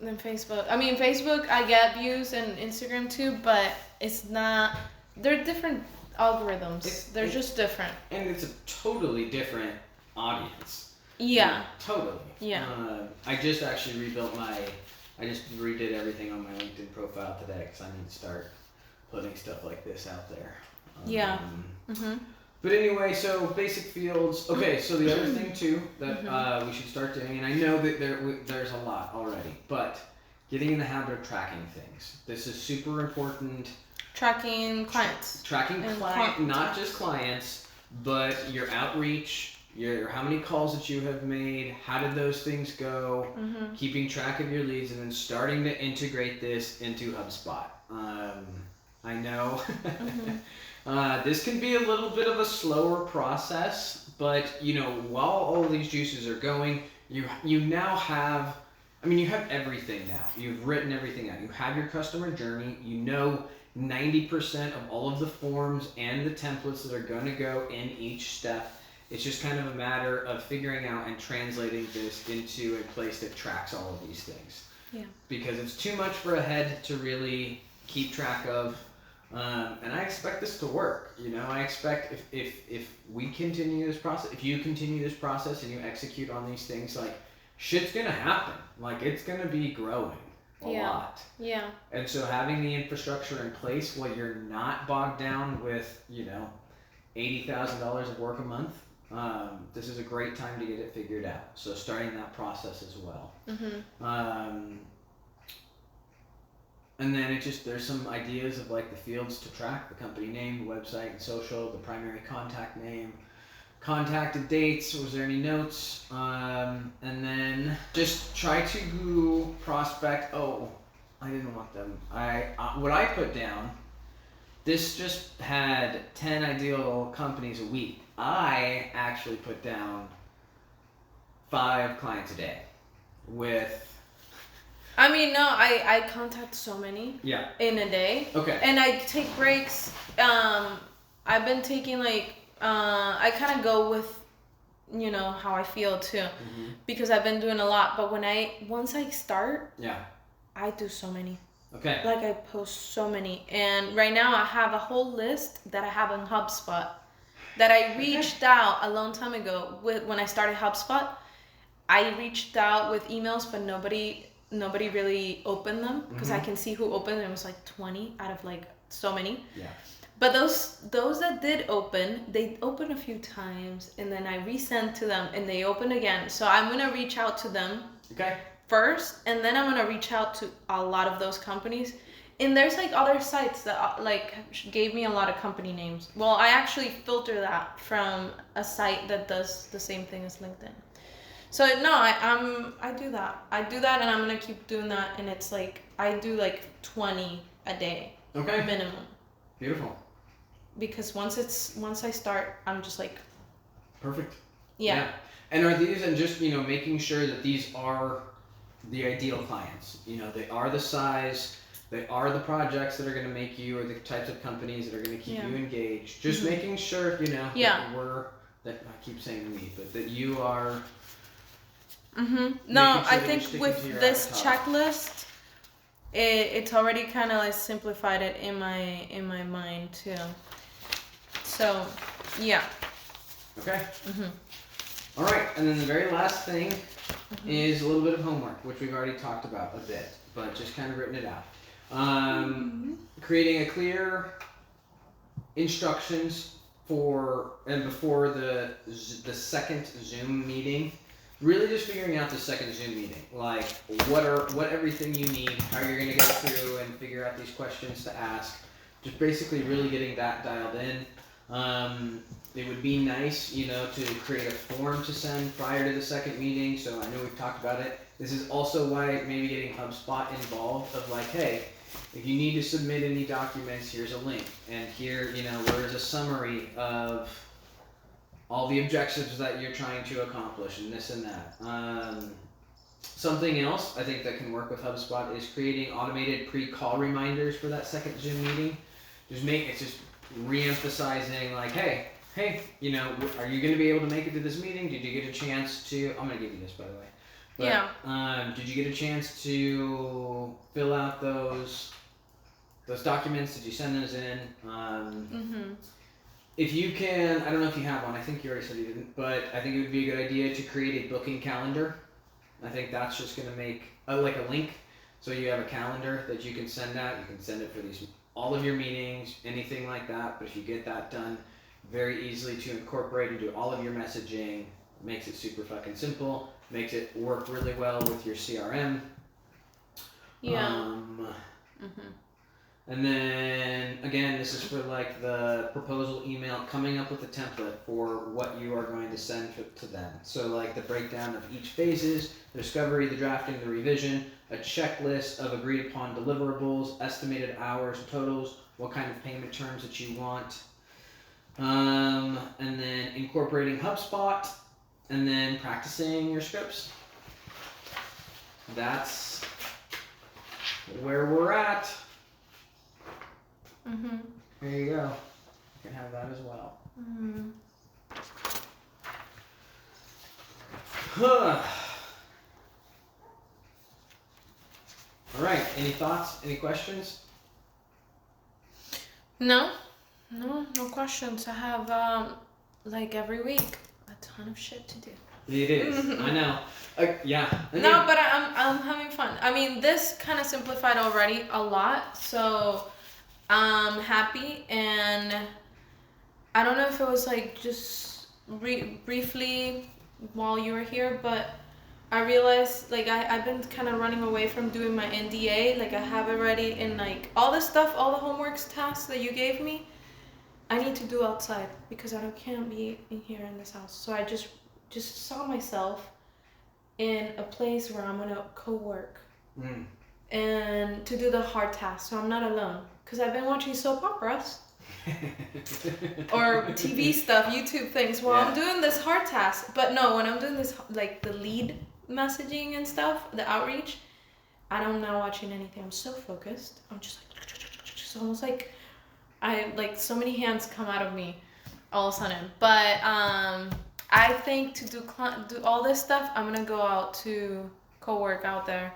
than Facebook. I mean, Facebook, I get views, and Instagram too, but it's not. They're different algorithms. They're just different. And it's a totally different audience. Yeah. Totally. Yeah. I just actually I just redid everything on my LinkedIn profile today, because I need to start putting stuff like this out there. But anyway, so basic fields. Okay, so the other thing too that we should start doing, and I know that there's a lot already, but getting in the habit of tracking things. This is super important. Tracking clients. Tracking clients, not just clients, but your outreach, how many calls that you have made, how did those things go, keeping track of your leads, and then starting to integrate this into HubSpot. I know this can be a little bit of a slower process, but while all of these juices are going, you now have, you have everything now. You've written everything out. You have your customer journey. 90% of all of the forms and the templates that are going to go in each step. It's just kind of a matter of figuring out and translating this into a place that tracks all of these things. Yeah. Because it's too much for a head to really keep track of. And I expect this to work. I expect if we continue this process, if you continue this process and you execute on these things, like, shit's gonna happen. Like, it's gonna be growing a lot. Yeah. And so having the infrastructure in place while you're not bogged down with, $80,000 of work a month, this is a great time to get it figured out. So starting that process as well. And then there's some ideas of like the fields to track: the company name, the website and social, the primary contact name, contacted dates, was there any notes, and then just try to prospect. Oh, I didn't want them. What I put down, this just had 10 ideal companies a week. I actually put down 5 clients a day with... I contact so many in a day. Okay. And I take breaks. I've been taking I kind of go with, how I feel too, because I've been doing a lot. But once I start, I do so many. Okay. I post so many. And right now I have a whole list that I have on HubSpot that I reached out a long time ago when I started HubSpot. I reached out with emails, but nobody really opened them, because I can see who opened them. It was 20 out of so many. Yeah. But those that did open, they opened a few times, and then I resent to them, and they opened again. So I'm gonna reach out to them first, and then I'm gonna reach out to a lot of those companies. And there's other sites that gave me a lot of company names. Well, I actually filter that from a site that does the same thing as LinkedIn. So no, I do that. And I'm gonna keep doing that. And it's I do 20 a day. Okay. Minimum. Beautiful. Because once I start, I'm just perfect. Yeah. And are these, and just making sure that these are the ideal clients. They are the size, they are the projects that are going to make you, or the types of companies that are going to keep you engaged. Just making sure that I keep saying we, but that you are. No, I think with this checklist, it's already kind of simplified it in my mind too. So, yeah. Okay. All right, and then the very last thing is a little bit of homework, which we've already talked about a bit, but just kind of written it out. Creating a clear instructions before the second Zoom meeting. Really just figuring out the second Zoom meeting, what everything you need, how you're going to go through and figure out these questions to ask. Just basically really getting that dialed in. It would be nice, to create a form to send prior to the second meeting. So I know we've talked about it. This is also why maybe getting HubSpot involved of hey, if you need to submit any documents, here's a link. And here, there's a summary of all the objectives that you're trying to accomplish and this and that. Something else I think that can work with HubSpot is creating automated pre-call reminders for that second Zoom meeting. Just re-emphasizing hey, are you going to be able to make it to this meeting? Did you get a chance to, I'm going to give you this by the way. But, did you get a chance to fill out those documents? Did you send those in? If you can, I don't know if you have one, I think you already said you didn't, but I think it would be a good idea to create a booking calendar. I think that's just going to make a link, so you have a calendar that you can send out. You can send it for all of your meetings, anything like that, but if you get that done very easily to incorporate into all of your messaging, makes it super fucking simple, makes it work really well with your CRM. And then again, this is for like the proposal email, coming up with a template for what you are going to send to them. So like the breakdown of each phases, the discovery, the drafting, the revision, a checklist of agreed upon deliverables, estimated hours, totals, what kind of payment terms that you want, and then incorporating HubSpot, and then practicing your scripts. That's where we're at. Mm-hmm. There you go. You can have that as well. Mm-hmm. All right. Any thoughts? Any questions? No questions. I have like every week a ton of shit to do. It is. I know. Yeah. No, but I'm having fun. I mean, this kind of simplified already a lot, so I'm happy. And I don't know if it was like just briefly while you were here, but I realized like I've been kind of running away from doing my NDA. Like I have it ready, and like all the stuff, all the homeworks, tasks that you gave me, I need to do outside because I can't be in here in this house. So I just saw myself in a place where I'm gonna co-work and to do the hard tasks, so I'm not alone. Because I've been watching soap operas or TV stuff, YouTube things while I'm doing this hard task. But no, when I'm doing this, like the lead messaging and stuff, the outreach, I'm not watching anything. I'm so focused. I'm just like, it's almost like so many hands come out of me all of a sudden. But I think to do all this stuff, I'm gonna go out to co-work out there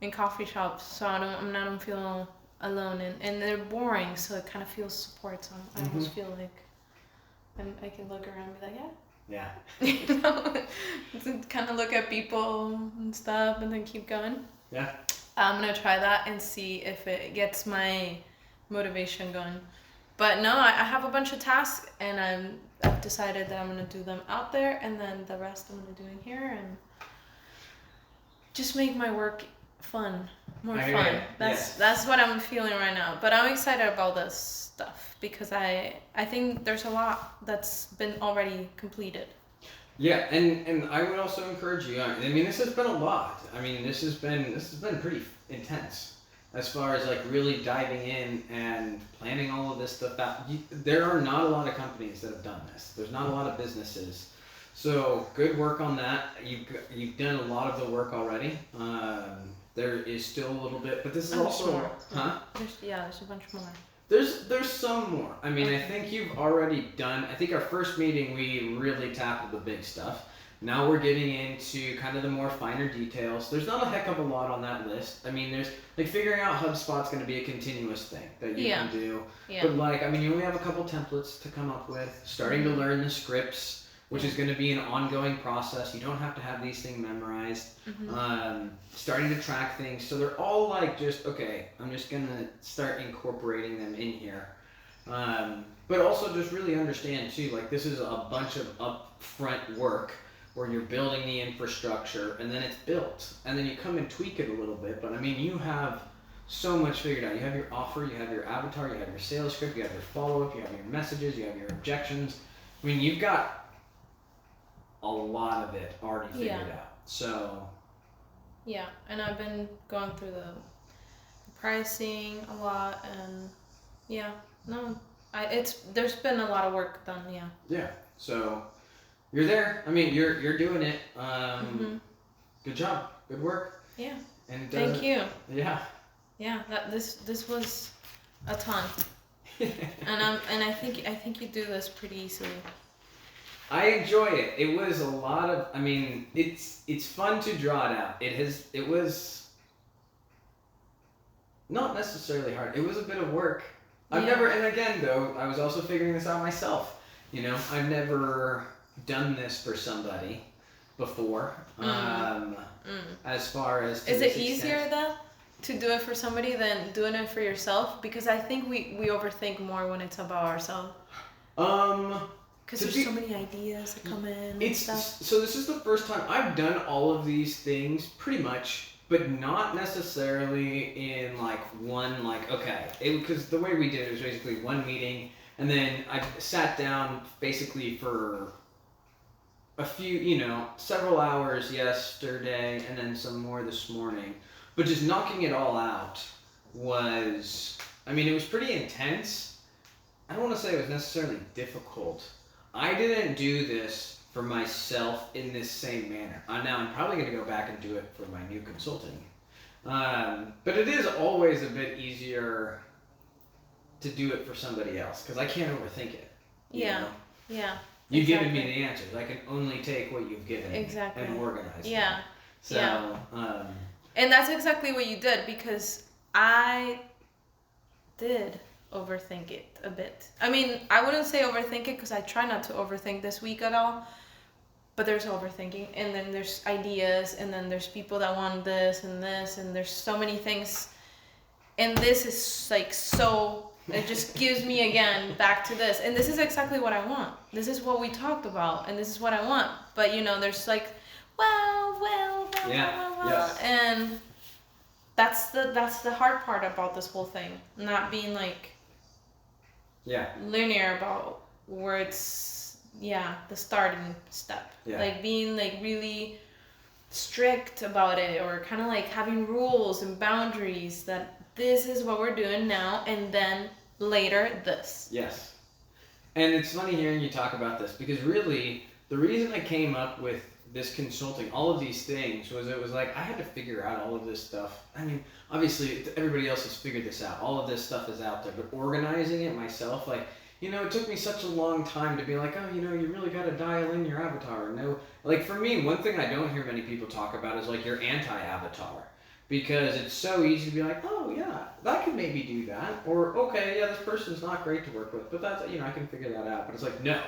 in coffee shops, so I don't feel alone, and they're boring, so it kind of feels support. So I almost feel like I can look around and be like, yeah, you know, to kind of look at people and stuff, and then keep going. Yeah, I'm gonna try that and see if it gets my motivation going. But no, I have a bunch of tasks, and I've decided that I'm gonna do them out there, and then the rest I'm gonna do in here, and just make my work more fun. That's what I'm feeling right now. But I'm excited about this stuff because I think there's a lot that's been already completed. Yeah, and I would also encourage you. I mean, this has been a lot. I mean, this has been pretty intense as far as like really diving in and planning all of this stuff out. There are not a lot of companies that have done this. There's not a lot of businesses. So good work on that. You've done a lot of the work already. There is still a little bit, but this is also more. Huh? There's a bunch more. There's some more. I mean, I think you've already done. I think our first meeting we really tackled the big stuff. Now we're getting into kind of the more finer details. There's not a heck of a lot on that list. I mean, there's like figuring out HubSpot's going to be a continuous thing that you can do. Yeah. But like, I mean, you only have a couple templates to come up with. Starting to learn the Scripps, which is going to be an ongoing process. You don't have to have these things memorized. Starting to track things. So they're all like just, okay, I'm just going to start incorporating them in here. But also just really understand too, like this is a bunch of upfront work where you're building the infrastructure and then it's built. And then you come and tweak it a little bit. But I mean, you have so much figured out. You have your offer, you have your avatar, you have your sales script, you have your follow-up, you have your messages, you have your objections. I mean, you've got a lot of it already figured out. So yeah, and I've been going through the pricing a lot, and there's been a lot of work done. Yeah, so you're there. I mean, you're doing it. Good job, good work. Yeah, and thank you. Yeah this was a ton. and I think you do this pretty easily. I enjoy it. It was a lot of. I mean, it's fun to draw it out. It was not necessarily hard. It was a bit of work. I've never. And again, though, I was also figuring this out myself. You know, I've never done this for somebody before. As far as is it easier though to do it for somebody than doing it for yourself? Because I think we overthink more when it's about ourselves. Because there's so many ideas that come in and stuff. So this is the first time I've done all of these things pretty much but not necessarily in like one, like, okay, because the way we did it was basically one meeting, and then I sat down basically for a few, several hours yesterday, and then some more this morning, but just knocking it all out was, it was pretty intense. I don't want to say it was necessarily difficult. I didn't do this for myself in this same manner. Now I'm probably going to go back and do it for my new consulting. But it is always a bit easier to do it for somebody else, because I can't overthink it. Yeah. You've given me the answers. I can only take what you've given and organize them. So, and that's exactly what you did, because I did overthink it a bit. I wouldn't say overthink it, because I try not to overthink this week at all. But there's overthinking, and then there's ideas, and then there's people that want this, and there's so many things. And this is like it just gives me again back to this. And this is exactly what I want. This is what we talked about, and this is what I want. But there's like, well. Yes. And that's the hard part about this whole thing. Not being like linear about where it's the starting step. Like being like really strict about it, or kind of like having rules and boundaries that this is what we're doing now, and then later this. Yes. And it's funny hearing you talk about this, because really the reason I came up with this consulting, all of these things, was it was like I had to figure out all of this stuff. Obviously everybody else has figured this out. All of this stuff is out there, but organizing it myself, like, it took me such a long time to be like, oh, you really got to dial in your avatar. No, like for me, one thing I don't hear many people talk about is like your anti-avatar, because it's so easy to be like, oh yeah, I could maybe do that, or okay, yeah, this person's not great to work with, but that's, I can figure that out. But it's like, no,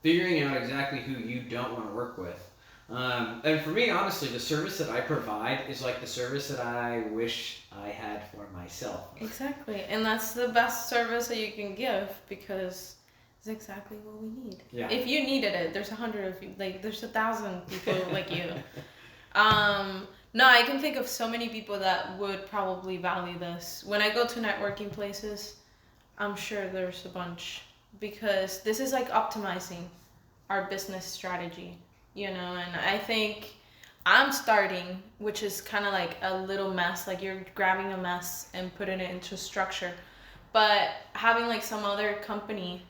figuring out exactly who you don't want to work with. And for me, honestly, the service that I provide is like the service that I wish I had for myself. Exactly. And that's the best service that you can give, because it's exactly what we need. Yeah. If you needed it, there's 100 of you, like there's 1,000 people like you. No, I can think of so many people that would probably value this. When I go to networking places, I'm sure there's a bunch, because this is like optimizing our business strategy. And I think I'm starting, which is kind of like a little mess, like you're grabbing a mess and putting it into structure. But having like some other company,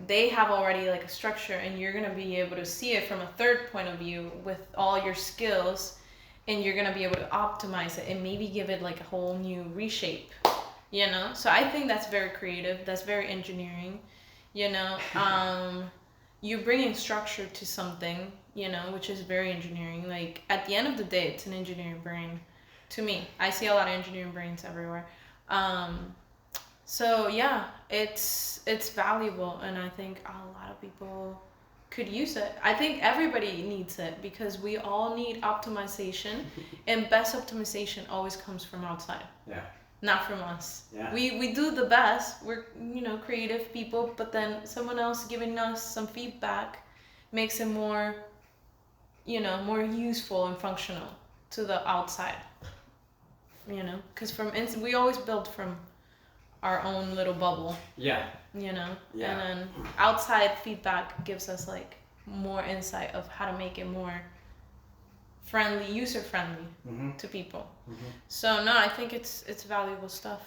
they have already like a structure, and you're going to be able to see it from a third point of view with all your skills, and you're going to be able to optimize it and maybe give it like a whole new reshape, So I think that's very creative. That's very engineering, You're bringing structure to something, which is very engineering. Like at the end of the day, it's an engineering brain to me. I see a lot of engineering brains everywhere. So yeah, it's valuable, and I think a lot of people could use it. I think everybody needs it, because we all need optimization, and best optimization always comes from outside. Yeah. Not from us. Yeah. We do the best. We're, creative people, but then someone else giving us some feedback makes it more, more useful and functional to the outside. Because we always build from our own little bubble. Yeah. Yeah. And then outside feedback gives us like more insight of how to make it more user friendly to people. So no, I think it's valuable stuff.